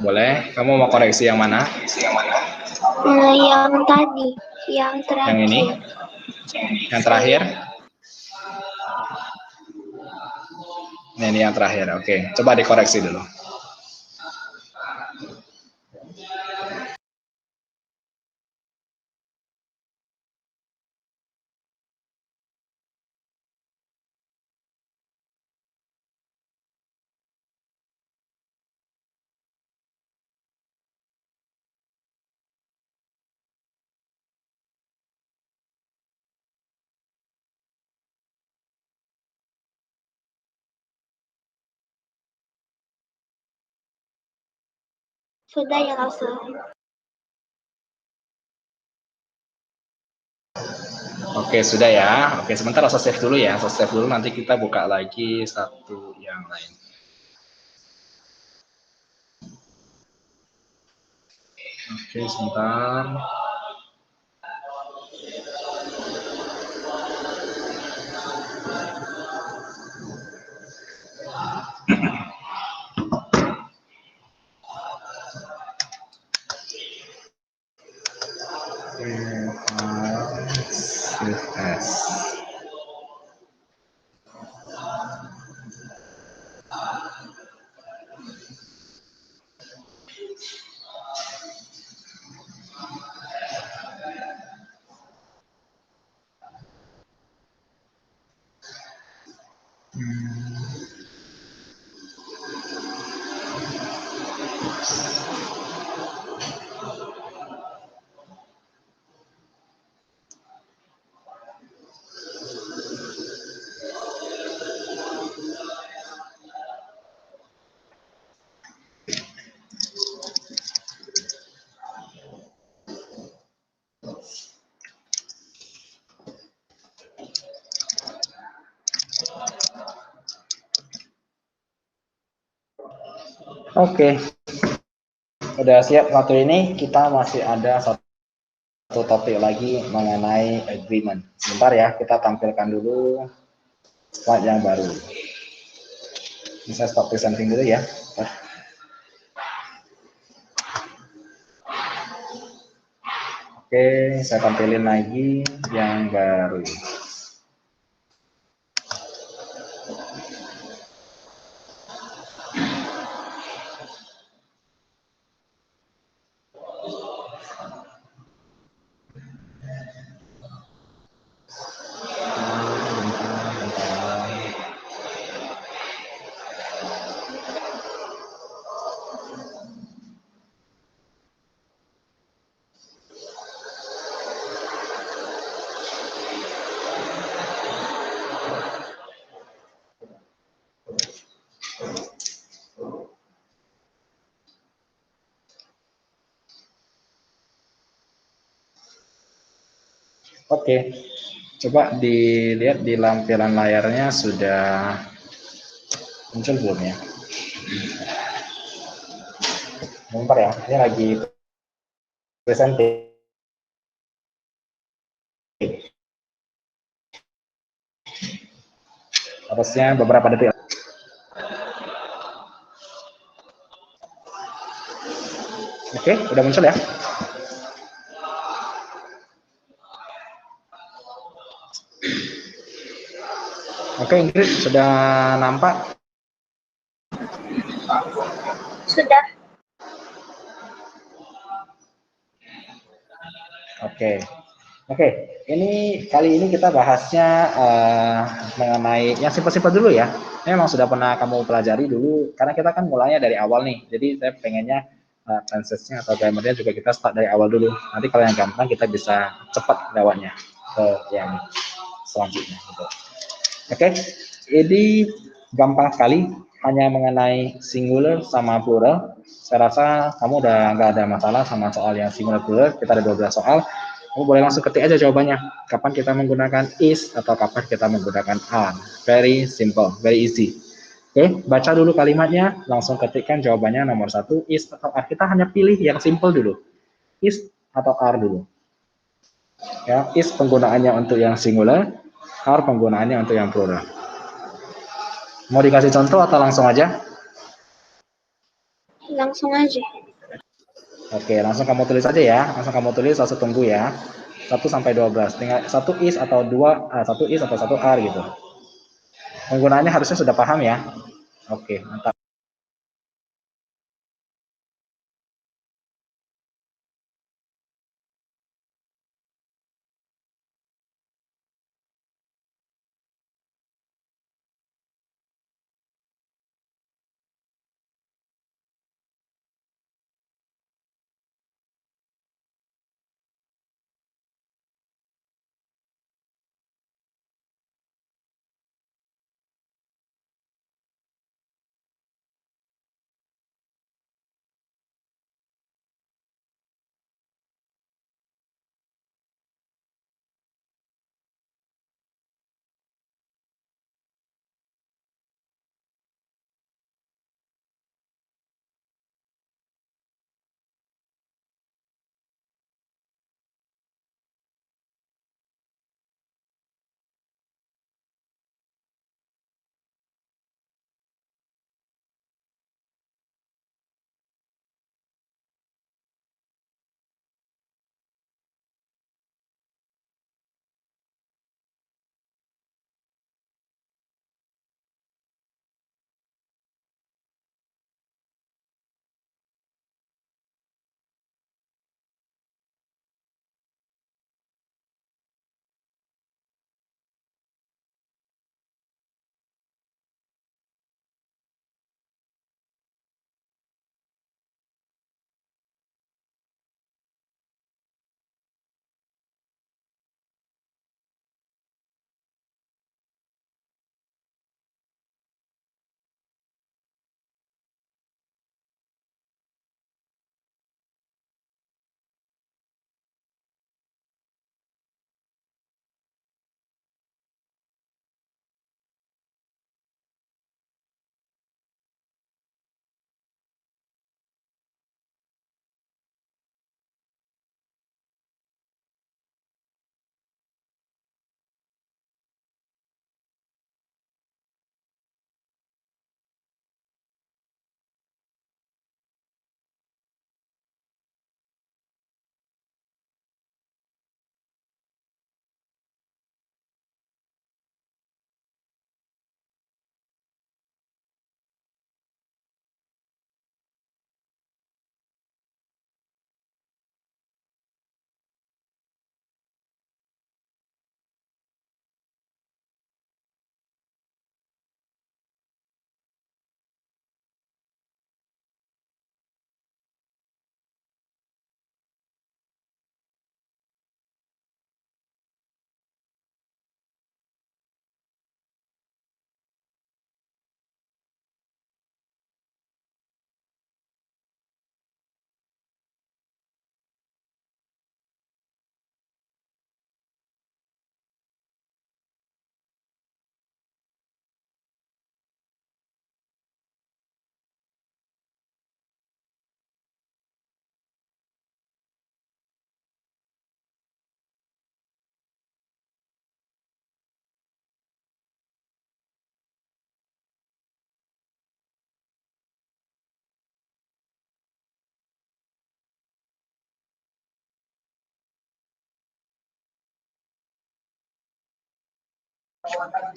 Boleh, kamu mau koreksi yang mana? Yang tadi, yang terakhir. Yang ini? Yang terakhir? Ini yang terakhir, oke. Coba dikoreksi dulu. Sudah ya langsung. Oke, sudah ya. Oke, sebentar saya save dulu ya. Saya save dulu, nanti kita buka lagi satu yang lain. Oke, sebentar. Oke, udah siap materi ini. Kita masih ada satu topik lagi mengenai agreement. Sebentar ya, kita tampilkan dulu slide yang baru. Bisa stop presenting dulu ya. Oke, saya tampilin lagi yang baru. Oke, coba dilihat di lampiran layarnya sudah muncul belum ya? Bentar ya, ini lagi presenting. Harusnya beberapa detik. Oke, udah muncul ya? Oke, Ingrid, sudah nampak? Sudah. Oke. Oke, ini kali ini kita bahasnya mengenai yang simpel-simpel dulu ya. Ini memang sudah pernah kamu pelajari dulu, karena kita kan mulainya dari awal nih. Jadi saya pengennya tenses-nya atau grammarnya juga kita start dari awal dulu. Nanti kalau yang gampang kita bisa cepat lewatnya ke yang selanjutnya. Gitu. Oke, ini gampang sekali, hanya mengenai singular sama plural. Saya rasa kamu udah nggak ada masalah sama soal yang singular plural. Kita ada 12 soal. Kamu boleh langsung ketik aja jawabannya. Kapan kita menggunakan is atau kapan kita menggunakan are. Very simple, very easy. Oke, baca dulu kalimatnya, langsung ketikkan jawabannya nomor 1, is atau are. Kita hanya pilih yang simple dulu. Is atau are dulu. Ya, is penggunaannya untuk yang singular, are penggunaannya untuk yang plural. Mau dikasih contoh atau langsung aja? Langsung aja. Oke, langsung kamu tulis aja ya. Langsung kamu tulis, langsung tunggu ya. 1 sampai 12. Tinggal 1 is atau 1 is atau 1 are gitu. Penggunaannya harusnya sudah paham ya. Oke, mantap.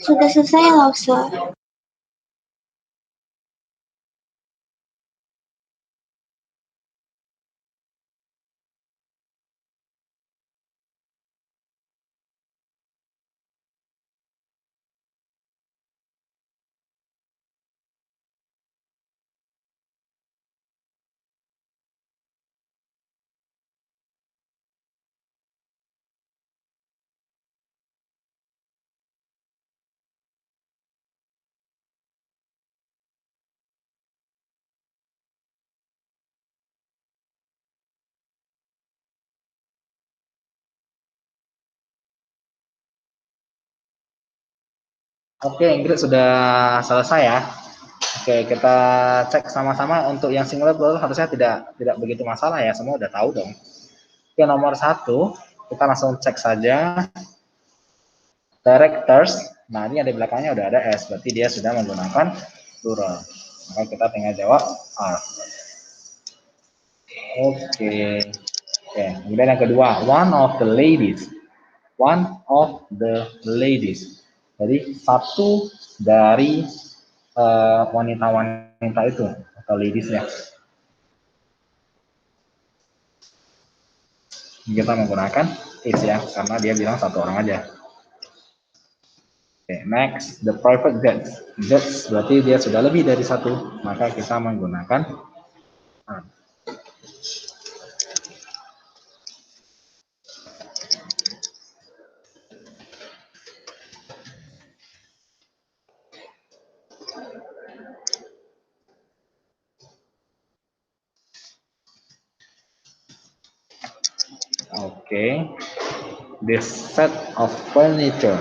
Sudah selesai loh, Sir. Oke, Ingrid sudah selesai ya. Oke, kita cek sama-sama untuk yang singular plural harusnya tidak begitu masalah ya, semua udah tahu dong. Oke, nomor 1, kita langsung cek saja. Directors, nah ini ada di belakangnya udah ada S, berarti dia sudah menggunakan plural. Maka kita tinggal jawab are. Oke. Oke, kemudian yang kedua, one of the ladies. One of the ladies. Jadi satu dari wanita-wanita itu atau ladies-nya. Kita menggunakan is ya, karena dia bilang satu orang aja. Oke, next, the private jets. Jets berarti dia sudah lebih dari satu, maka kita menggunakan are. Oke, this set of furniture.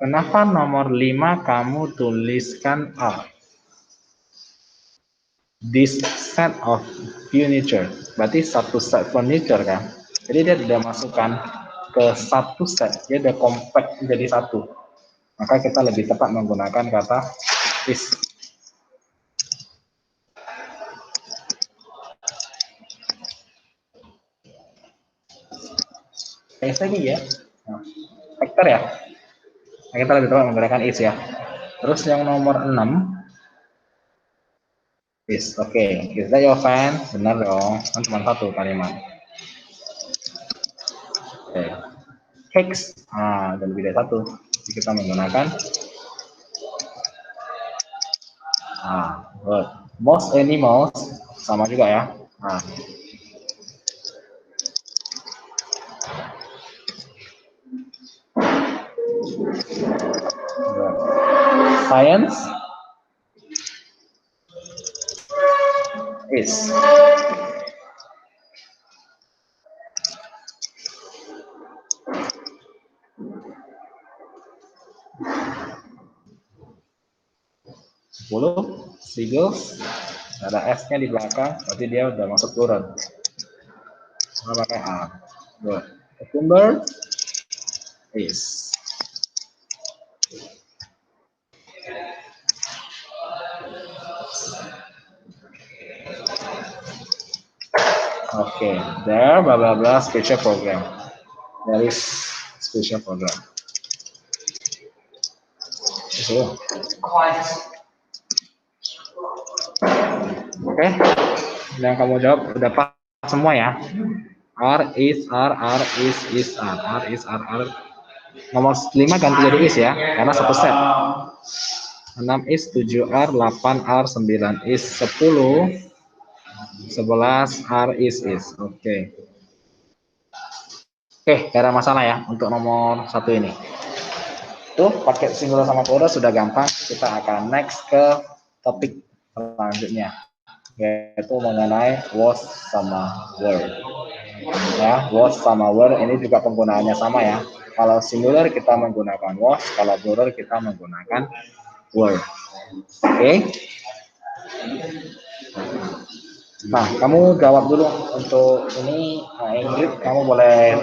Kenapa nomor 5 kamu tuliskan are? This set of furniture. Berarti satu set furniture kan? Jadi dia tidak masukkan ke satu set, dia udah compact menjadi satu. Maka kita lebih tepat menggunakan kata is. Is lagi ya. Nah, factor ya. Nah, kita lebih tepat menggunakan is ya. Terus yang nomor 6 is. Oke, is that your fan? Benar dong. Kan cuma satu kalimat. Oke. Cakes. Nah, ada lebih dari satu. Jadi kita menggunakan good. Most animals sama juga ya. Nah, science is. Seagulls ada S-nya di belakang, berarti dia udah masuk plural. Nah, pakai A. Good. Cucumber is. Okay, there blah blah blah special program. There is special program. So, Oke, yang kamu jawab udah pas semua ya. R is R. Nomor 5 ganti jadi is ya, karena satu set. 6 is, 7 R, 8 R, 9 is, 10, 11 R is. Oke. Oke, gak ada masalah ya untuk nomor 1 ini. Tuh, pakai singular sama plural sudah gampang. Kita akan next ke topik selanjutnya, yaitu mengenai was sama were. Ya, was sama were ini juga penggunaannya sama ya. Kalau singular kita menggunakan was, kalau plural kita menggunakan were. Oke. Nah, kamu jawab dulu untuk ini, Ingrid, kamu boleh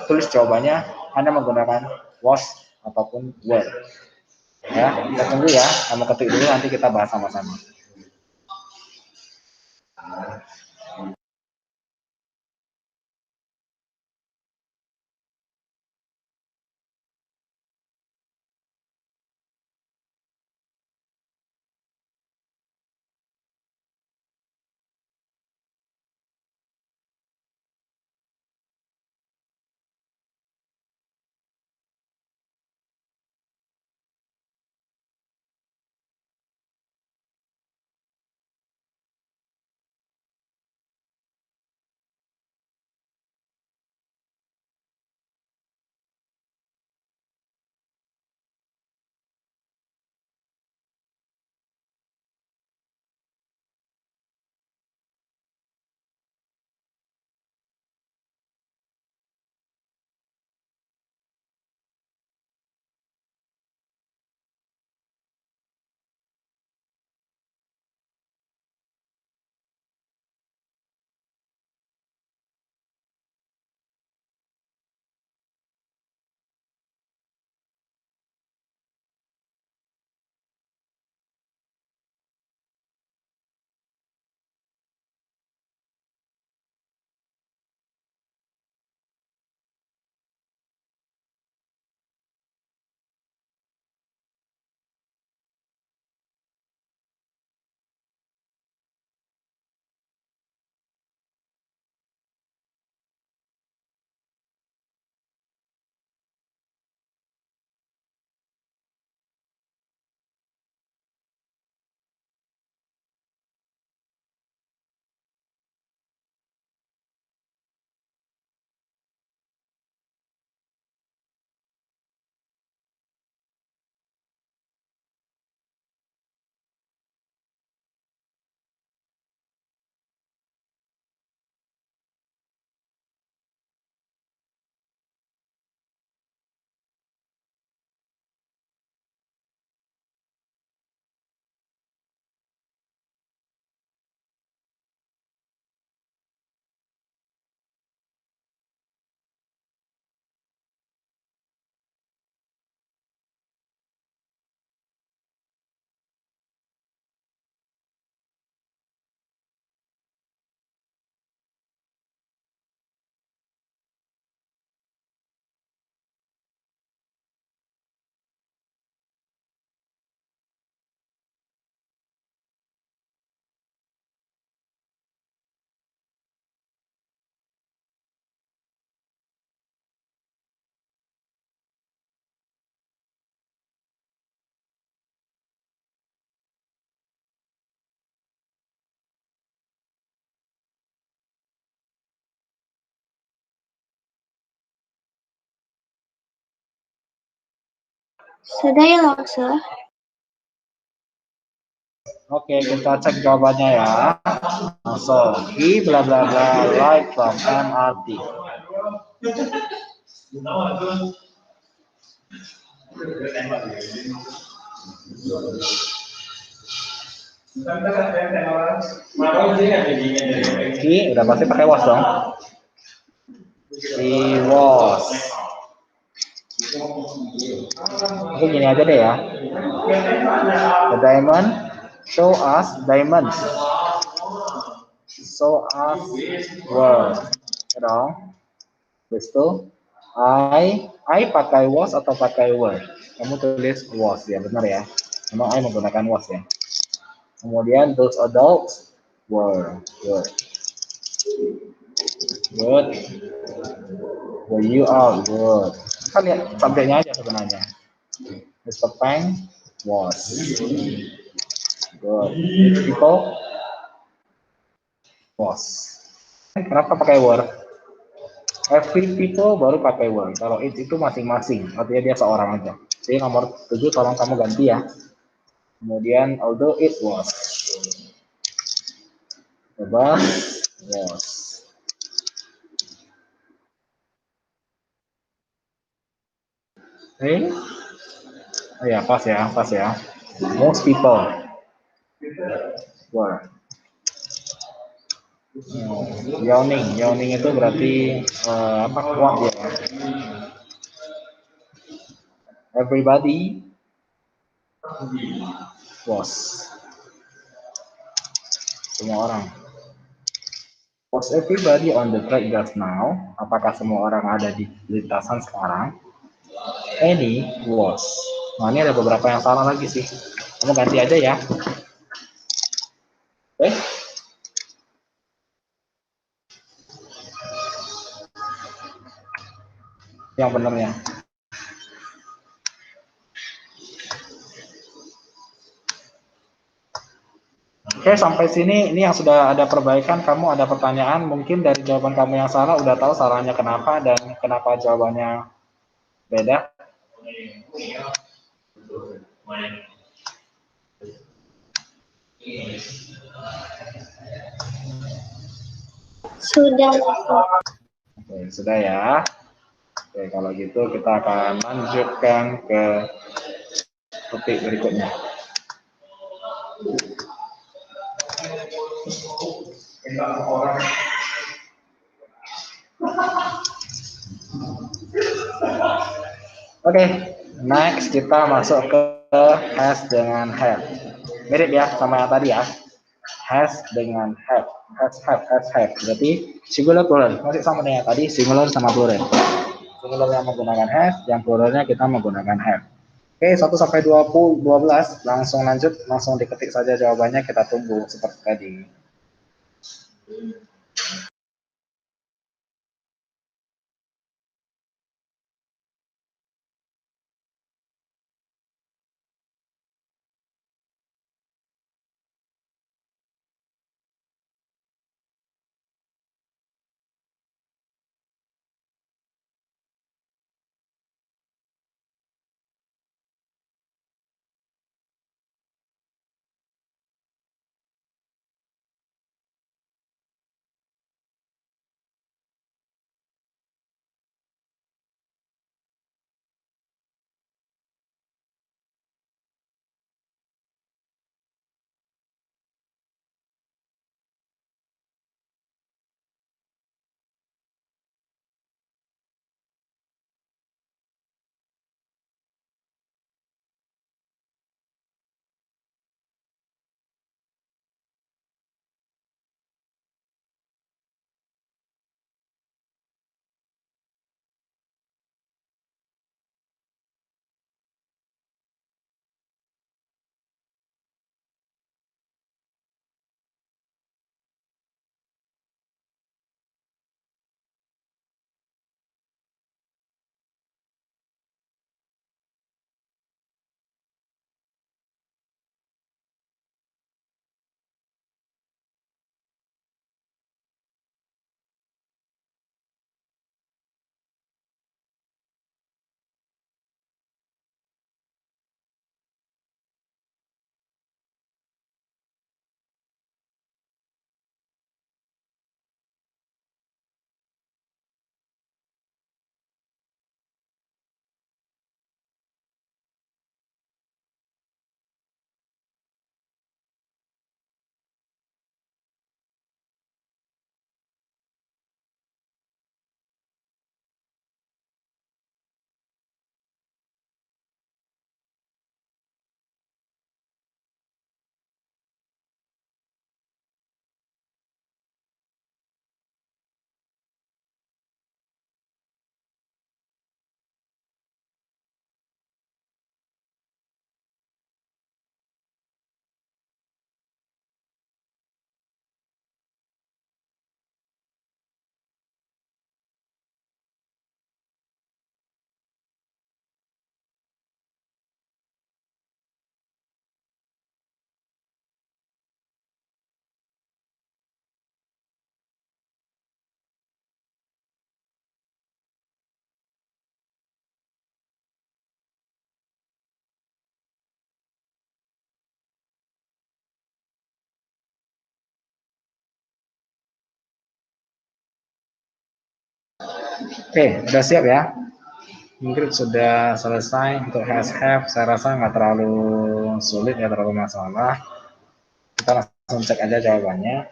tulis jawabannya hanya menggunakan was ataupun were. Ya, kita tunggu ya, kamu ketik dulu nanti kita bahas sama-sama. Sudah hilang, sir. Oke, kita cek jawabannya ya. Langsung, he bla bla bla right from MRT. He udah pasti pakai was dong. He was. Oke, gini aja deh ya. The diamond show us diamonds. Show us were. Ya dong. Terus tuh, I pakai was atau pakai were? Kamu tulis was ya, benar ya. Memang I menggunakan was ya. Kemudian those adults were. Good. Good. Were you out? Good. Kan lihat subjeknya aja sebenarnya. Mr. Pang was. Good. People was. Kenapa pakai were? Every people baru pakai were. Kalau itu masing-masing, artinya dia seorang aja. Jadi nomor 7 tolong kamu ganti ya. Kemudian although it was. Coba was. Oh ya, pas ya, pas ya. Most people were. Yawning itu berarti apa? Kuat ya. Everybody was. Semua orang. Was everybody on the track just now? Apakah semua orang ada di lintasan sekarang? Any was. Nah, ini ada beberapa yang salah lagi sih. Kamu ganti aja ya. Oke. Yang benernya. Oke, sampai sini ini yang sudah ada perbaikan. Kamu ada pertanyaan? Mungkin dari jawaban kamu yang salah udah tahu salahnya kenapa dan kenapa jawabannya beda. Sudah. Oke, sudah ya. Oke, kalau gitu kita akan lanjutkan ke topik berikutnya. Oke, next kita masuk ke has dengan have. Mirip ya sama yang tadi ya. Has dengan have. Has. Berarti singular plural. Masih sama dengan tadi, singular sama plural. Singular yang menggunakan has, yang pluralnya kita menggunakan have. Oke, 1 sampai 12 langsung lanjut, langsung diketik saja jawabannya, kita tunggu seperti tadi. Oke, udah siap ya? Ingrid sudah selesai untuk has have. Saya rasa nggak terlalu sulit, ya terlalu masalah. Kita langsung cek aja jawabannya.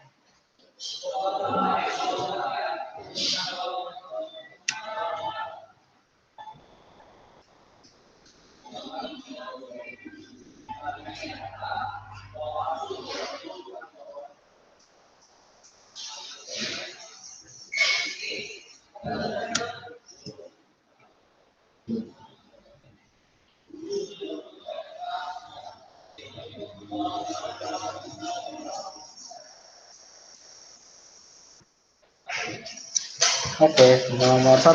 Oke, nomor 1.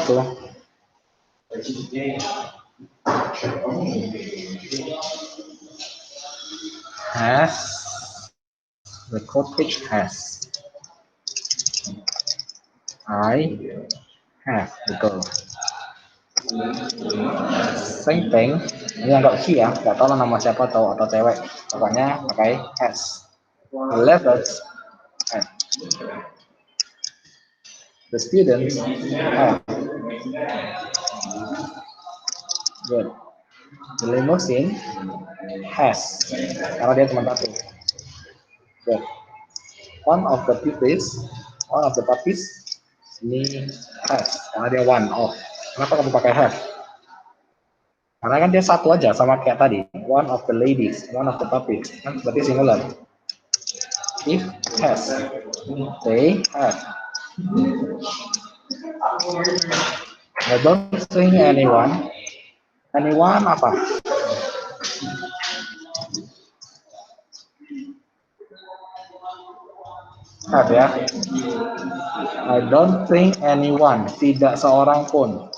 Has, the cottage has. I have, betul. Same thing, ini anggap she ya, nggak tahu nama siapa atau cewek. Pokoknya pakai has. Letters have. The students have. Good. The limousine has. Karena dia teman satu. Good. One of the puppies ini has. Karena dia one of. Kenapa kamu pakai have? Karena kan dia satu aja, sama kayak tadi. One of the ladies, one of the puppies. Kan berarti singular. If has, they have. I don't think anyone. Anyone apa? Have ya. I don't think anyone. Tidak seorang pun.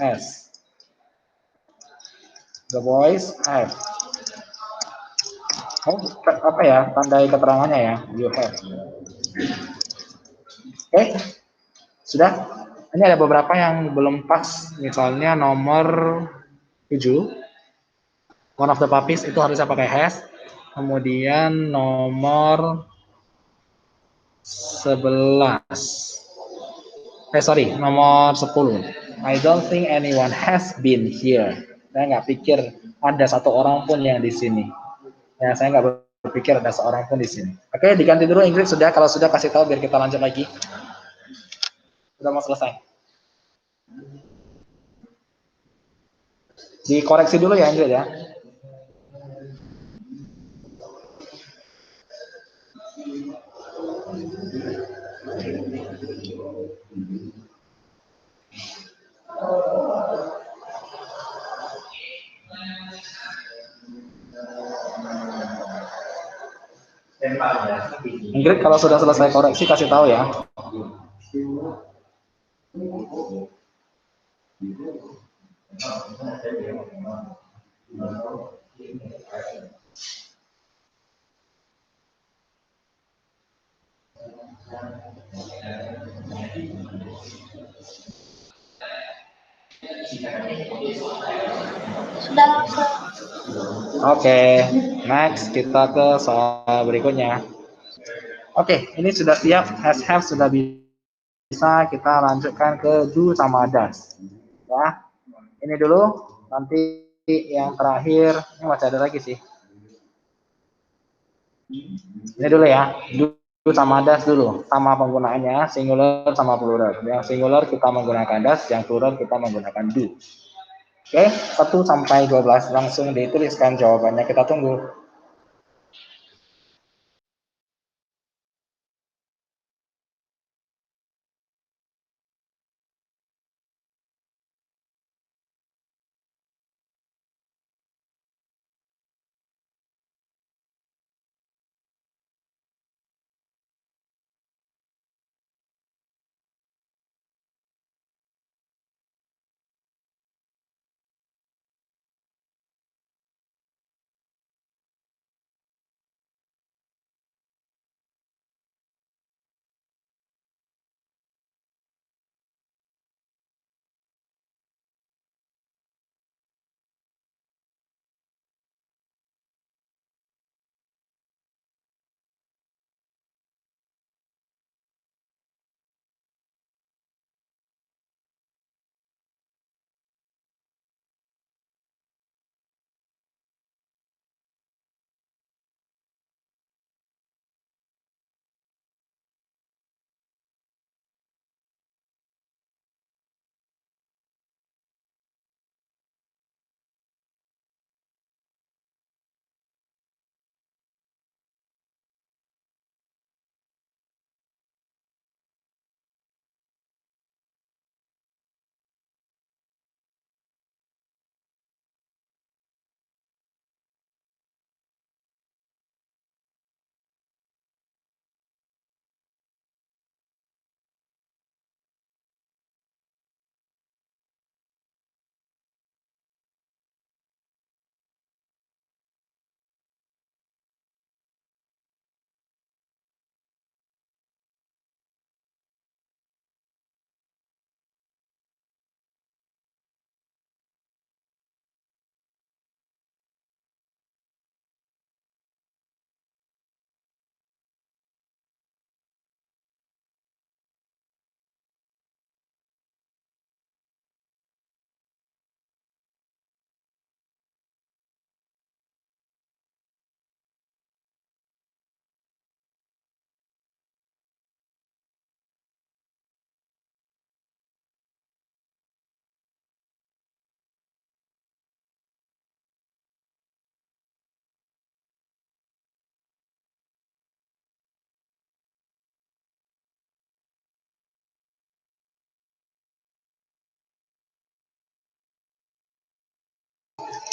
Has. The boys have. Oh, apa ya? Tandai keterangannya ya. You have. Oke. Sudah. Ini ada beberapa yang belum pas. Misalnya nomor 7. One of the puppies itu harusnya pakai has. Kemudian nomor 11. Nomor 10. I don't think anyone has been here. Saya nggak pikir ada satu orang pun yang di sini. Ya, saya nggak berpikir ada seorang pun di sini. Oke, diganti dulu Ingrid sudah. Kalau sudah kasih tahu biar kita lanjut lagi. Sudah mau selesai. Dikoreksi dulu ya Ingrid ya. Ingrid kalau sudah selesai koreksi kasih tahu ya. Sudah langsung. Oke, next kita ke soal berikutnya. Oke, ini sudah siap. Has have sudah bisa. Kita lanjutkan ke do sama does. Ya, ini dulu. Nanti yang terakhir, ini masih ada lagi sih. Ini dulu ya. Do sama does dulu. Sama penggunaannya, singular sama plural. Yang singular kita menggunakan does, yang plural kita menggunakan do. Oke, 1 sampai 12 langsung dituliskan jawabannya. Kita tunggu.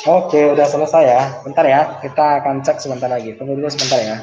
Oke, udah selesai ya. Bentar ya, kita akan cek sebentar lagi. Tunggu dulu sebentar ya.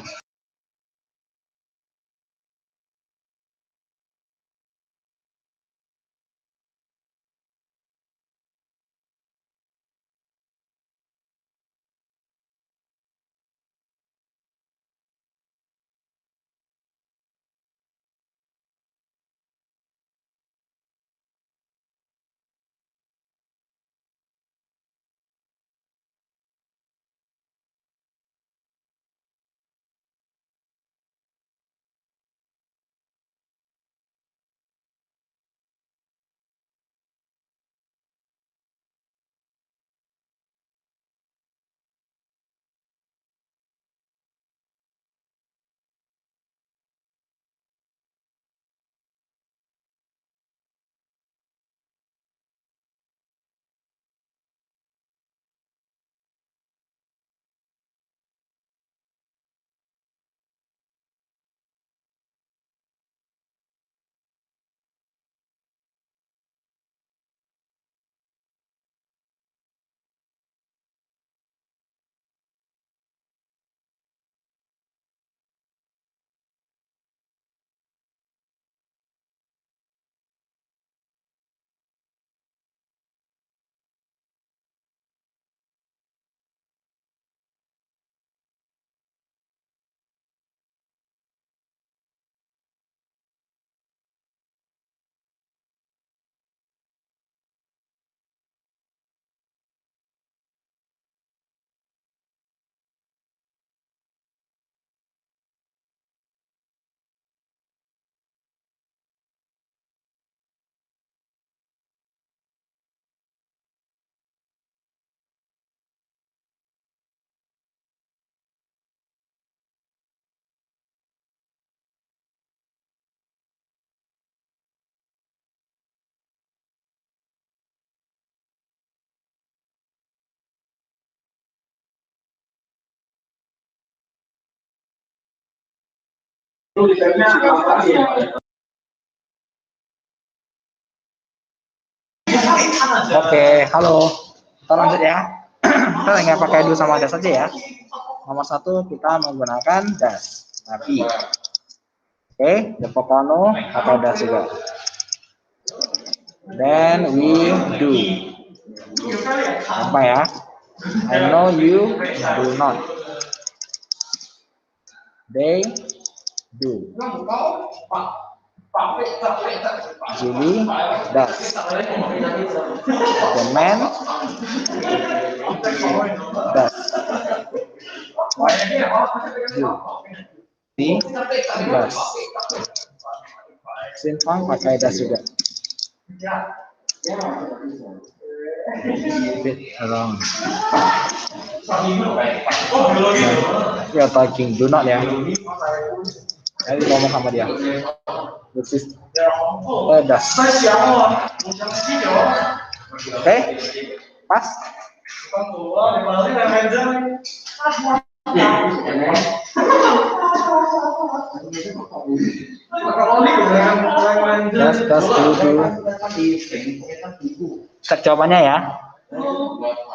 Oke, halo. Kita lanjut ya. Kita nggak pakai do sama das saja ya. Nomor satu kita menggunakan das. Tapi, oke, the vocano atau das juga. Then we do. Gampang ya. I know you do not. They do. Julie does. The man does. You. He does. Sinfang pakai das juga. Bit around. You're talking, do not ya. Ayo ngomong sama dia. This is das. Oke, pas. Das do. Cek jawabannya ya.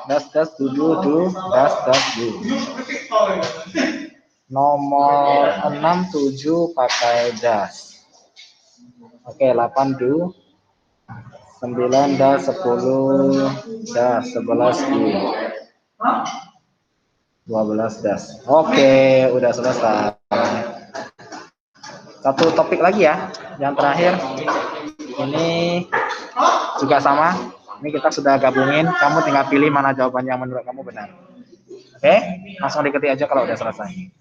Das do, das do. Nomor 6, 7 pakai das. Oke, 8 do. 9 das, 10 das, 11 do. 12 das. Oke, udah selesai. Satu topik lagi ya, yang terakhir. Ini juga sama. Ini kita sudah gabungin. Kamu tinggal pilih mana jawaban yang menurut kamu benar. Oke, langsung diketik aja kalau udah selesai.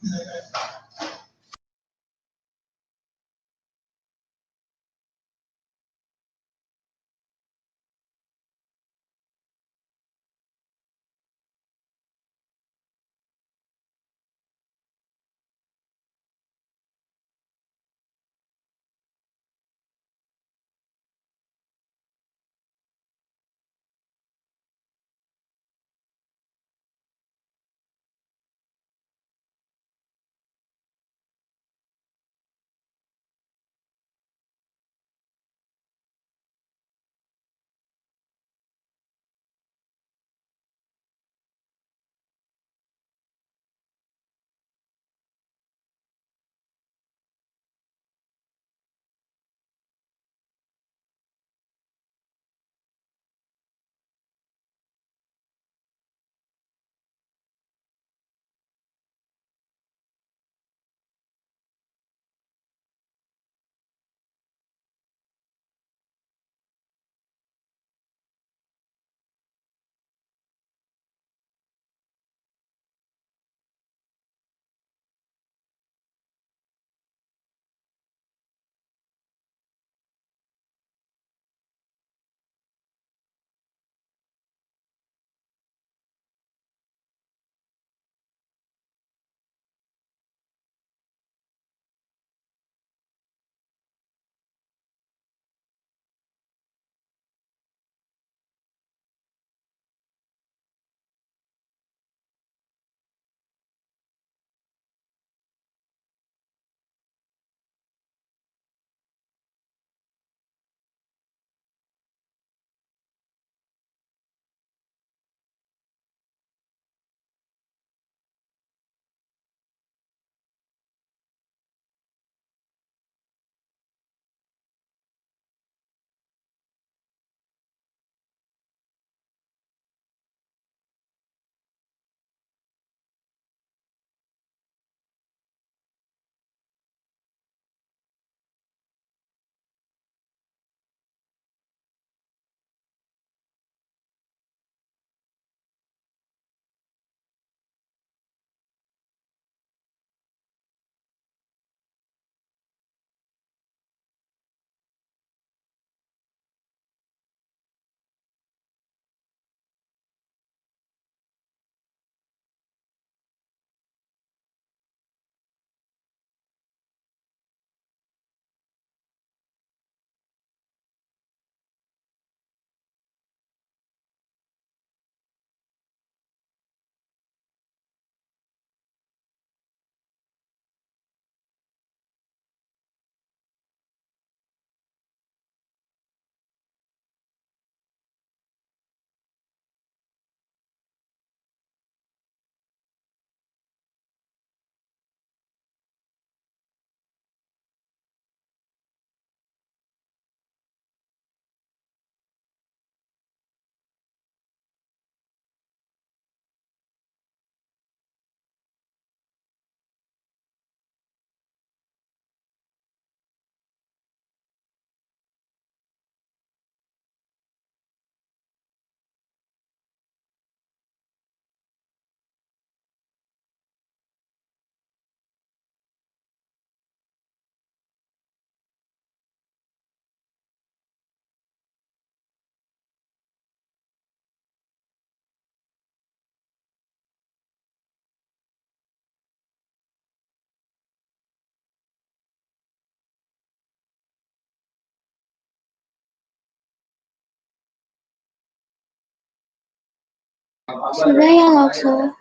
Sudah ya, Lakso.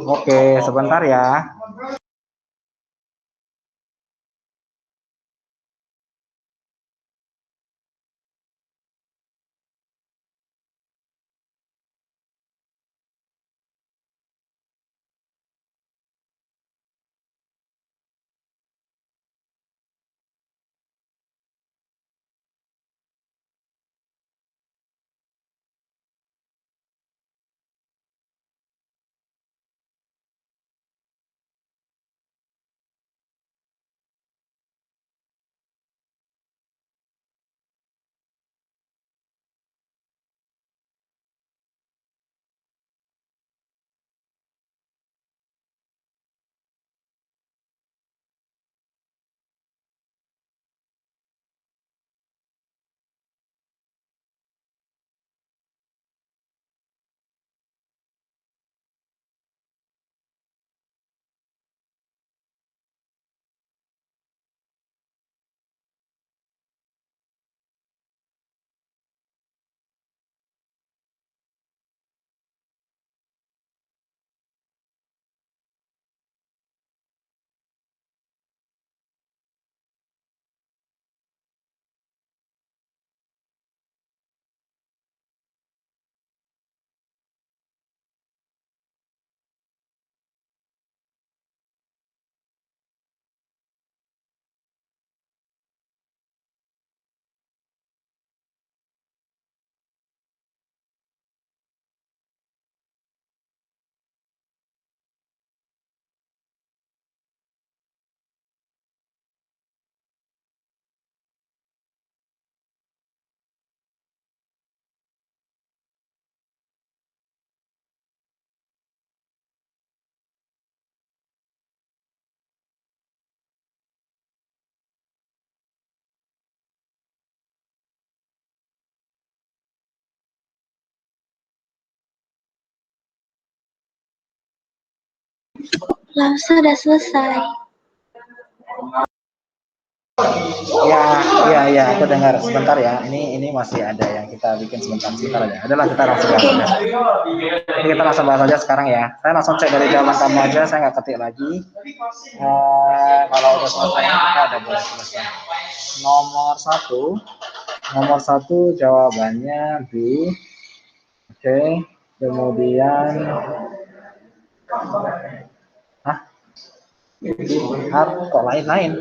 Oke, sebentar ya. Lakso udah selesai. Ya, aku dengar. Sebentar ya. Ini masih ada yang kita bikin sebentar aja. Adalah kita langsung bahas aja. Jadi kita langsung bahas aja sekarang ya. Saya langsung cek dari jawaban kamu aja. Saya nggak ketik lagi. Kalau udah selesai, kita ada boleh selesai. Nomor satu jawabannya B. Oke. Kemudian, kok lain-lain?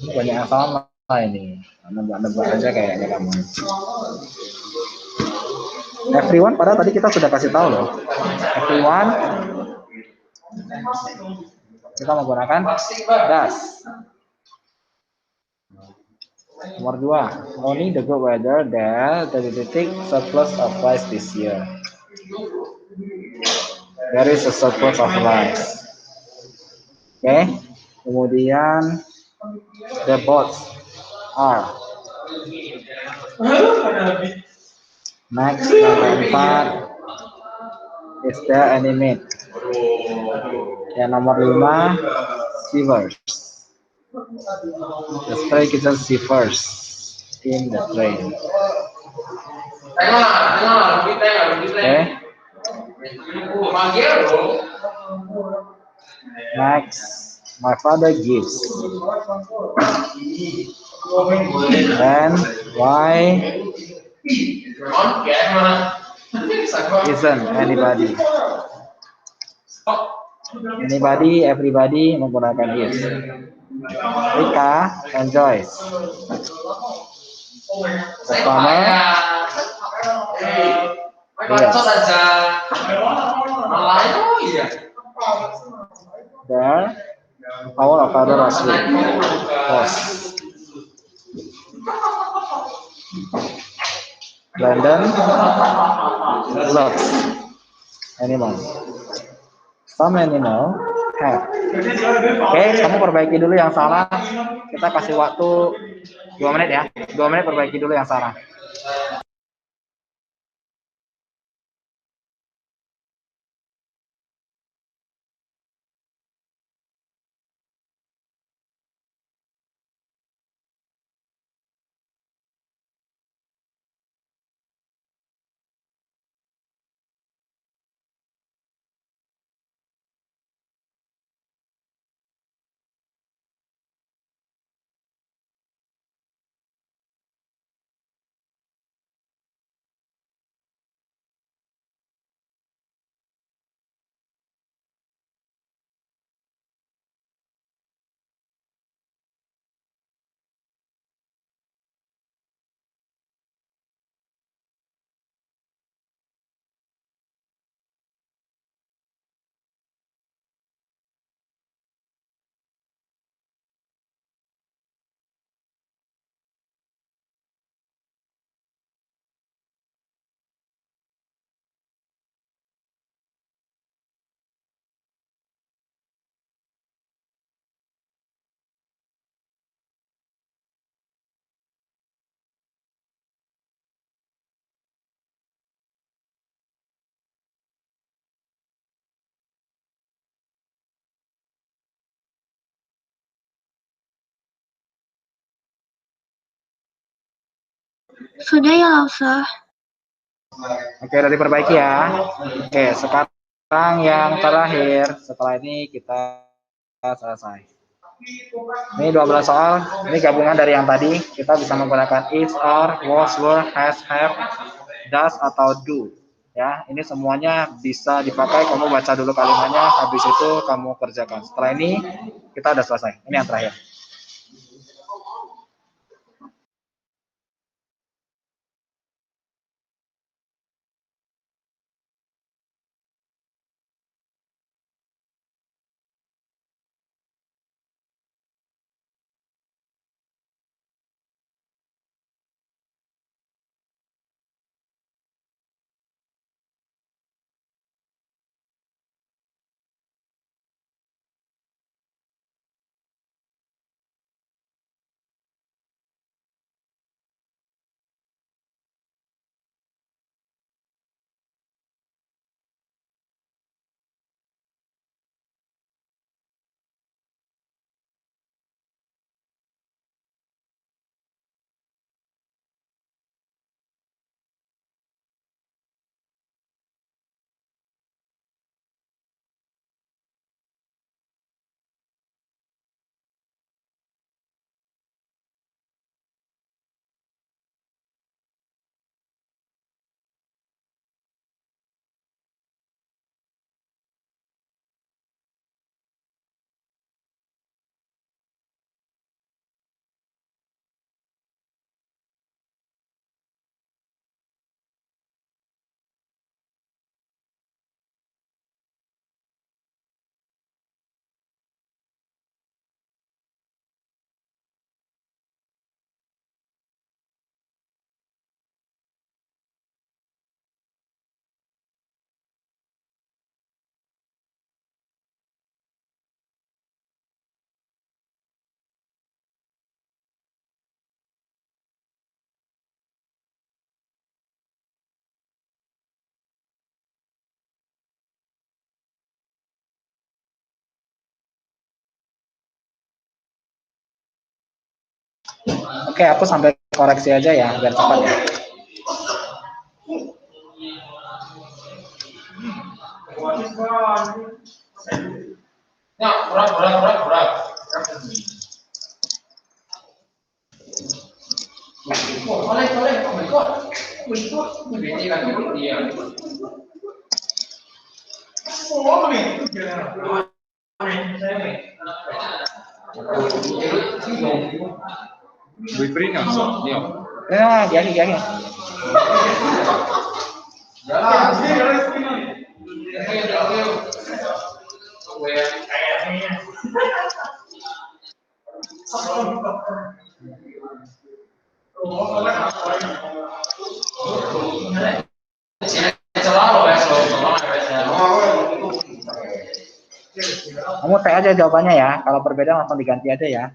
Banyak yang sama ini. Nebak-nebak aja kayaknya kamu. Everyone, padahal tadi kita sudah kasih tahu loh. Everyone, kita menggunakan does. Nomor 2, only the good weather that the titik surplus of rice this year. There is a surplus of rice. Oke, kemudian the boats are. Next, nomor 4, is there any meat? Yang nomor 5, shivers. The stray kitchen shivers in the train. Okay. Next, my father gives. And why isn't anybody? Anybody, everybody menggunakan is. Rika enjoys. Pertama, yes. There, our father asleep. Was. Brandon loves animal. Some animal have. Oke, kamu perbaiki dulu yang salah. Kita kasih waktu 2 menit ya. 2 menit perbaiki dulu yang salah. Sudah ya, Lausa. Oke, udah diperbaiki ya. Oke, sekarang yang terakhir. Setelah ini kita selesai. Ini 12 soal. Ini gabungan dari yang tadi. Kita bisa menggunakan is, are, was, were, has, have, does, atau do. Ya, ini semuanya bisa dipakai. Kamu baca dulu kalimatnya, habis itu kamu kerjakan. Setelah ini kita udah selesai. Ini yang terakhir. Oke, aku sampai koreksi aja ya, biar cepat ya. Ya, gini. Kamu teh aja jawabannya ya. Kalau berbeda langsung diganti aja ya.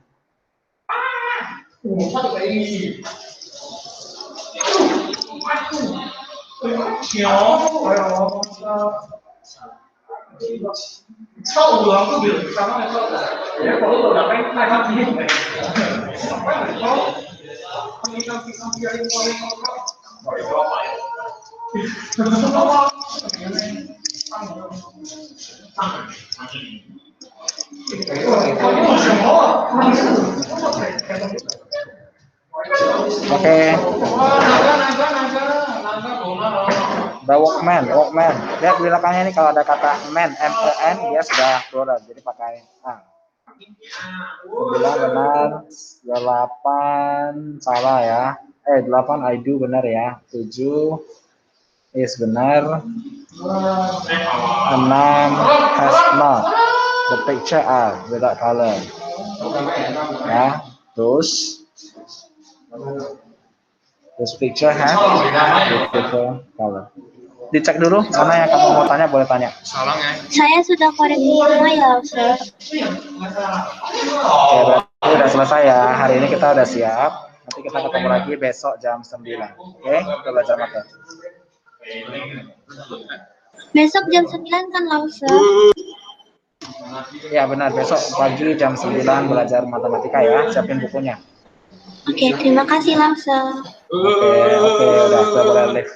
Oke. The Walkman. Lihat di belakangnya ini kalau ada kata man, M-E-N, dia sudah plural, jadi pakai A. 9 benar, 8 salah ya. 8 I do benar ya. 7 is benar. 6 has not. The picture are without color. Ya, terus this picture have beautiful color. Dicek dulu, mana yang kamu mau tanya boleh tanya. Saya sudah koreksi semua ya, Lausa. Oke, berarti udah selesai ya. Hari ini kita udah siap. Nanti kita ketemu lagi besok jam 9. Oke, kita belajar matematika. Besok jam 9 kan, Lausa? Ya benar, besok pagi jam 9 belajar matematika ya. Siapin bukunya. Oke, terima kasih langsung. Oke, udah, sabar, Alif.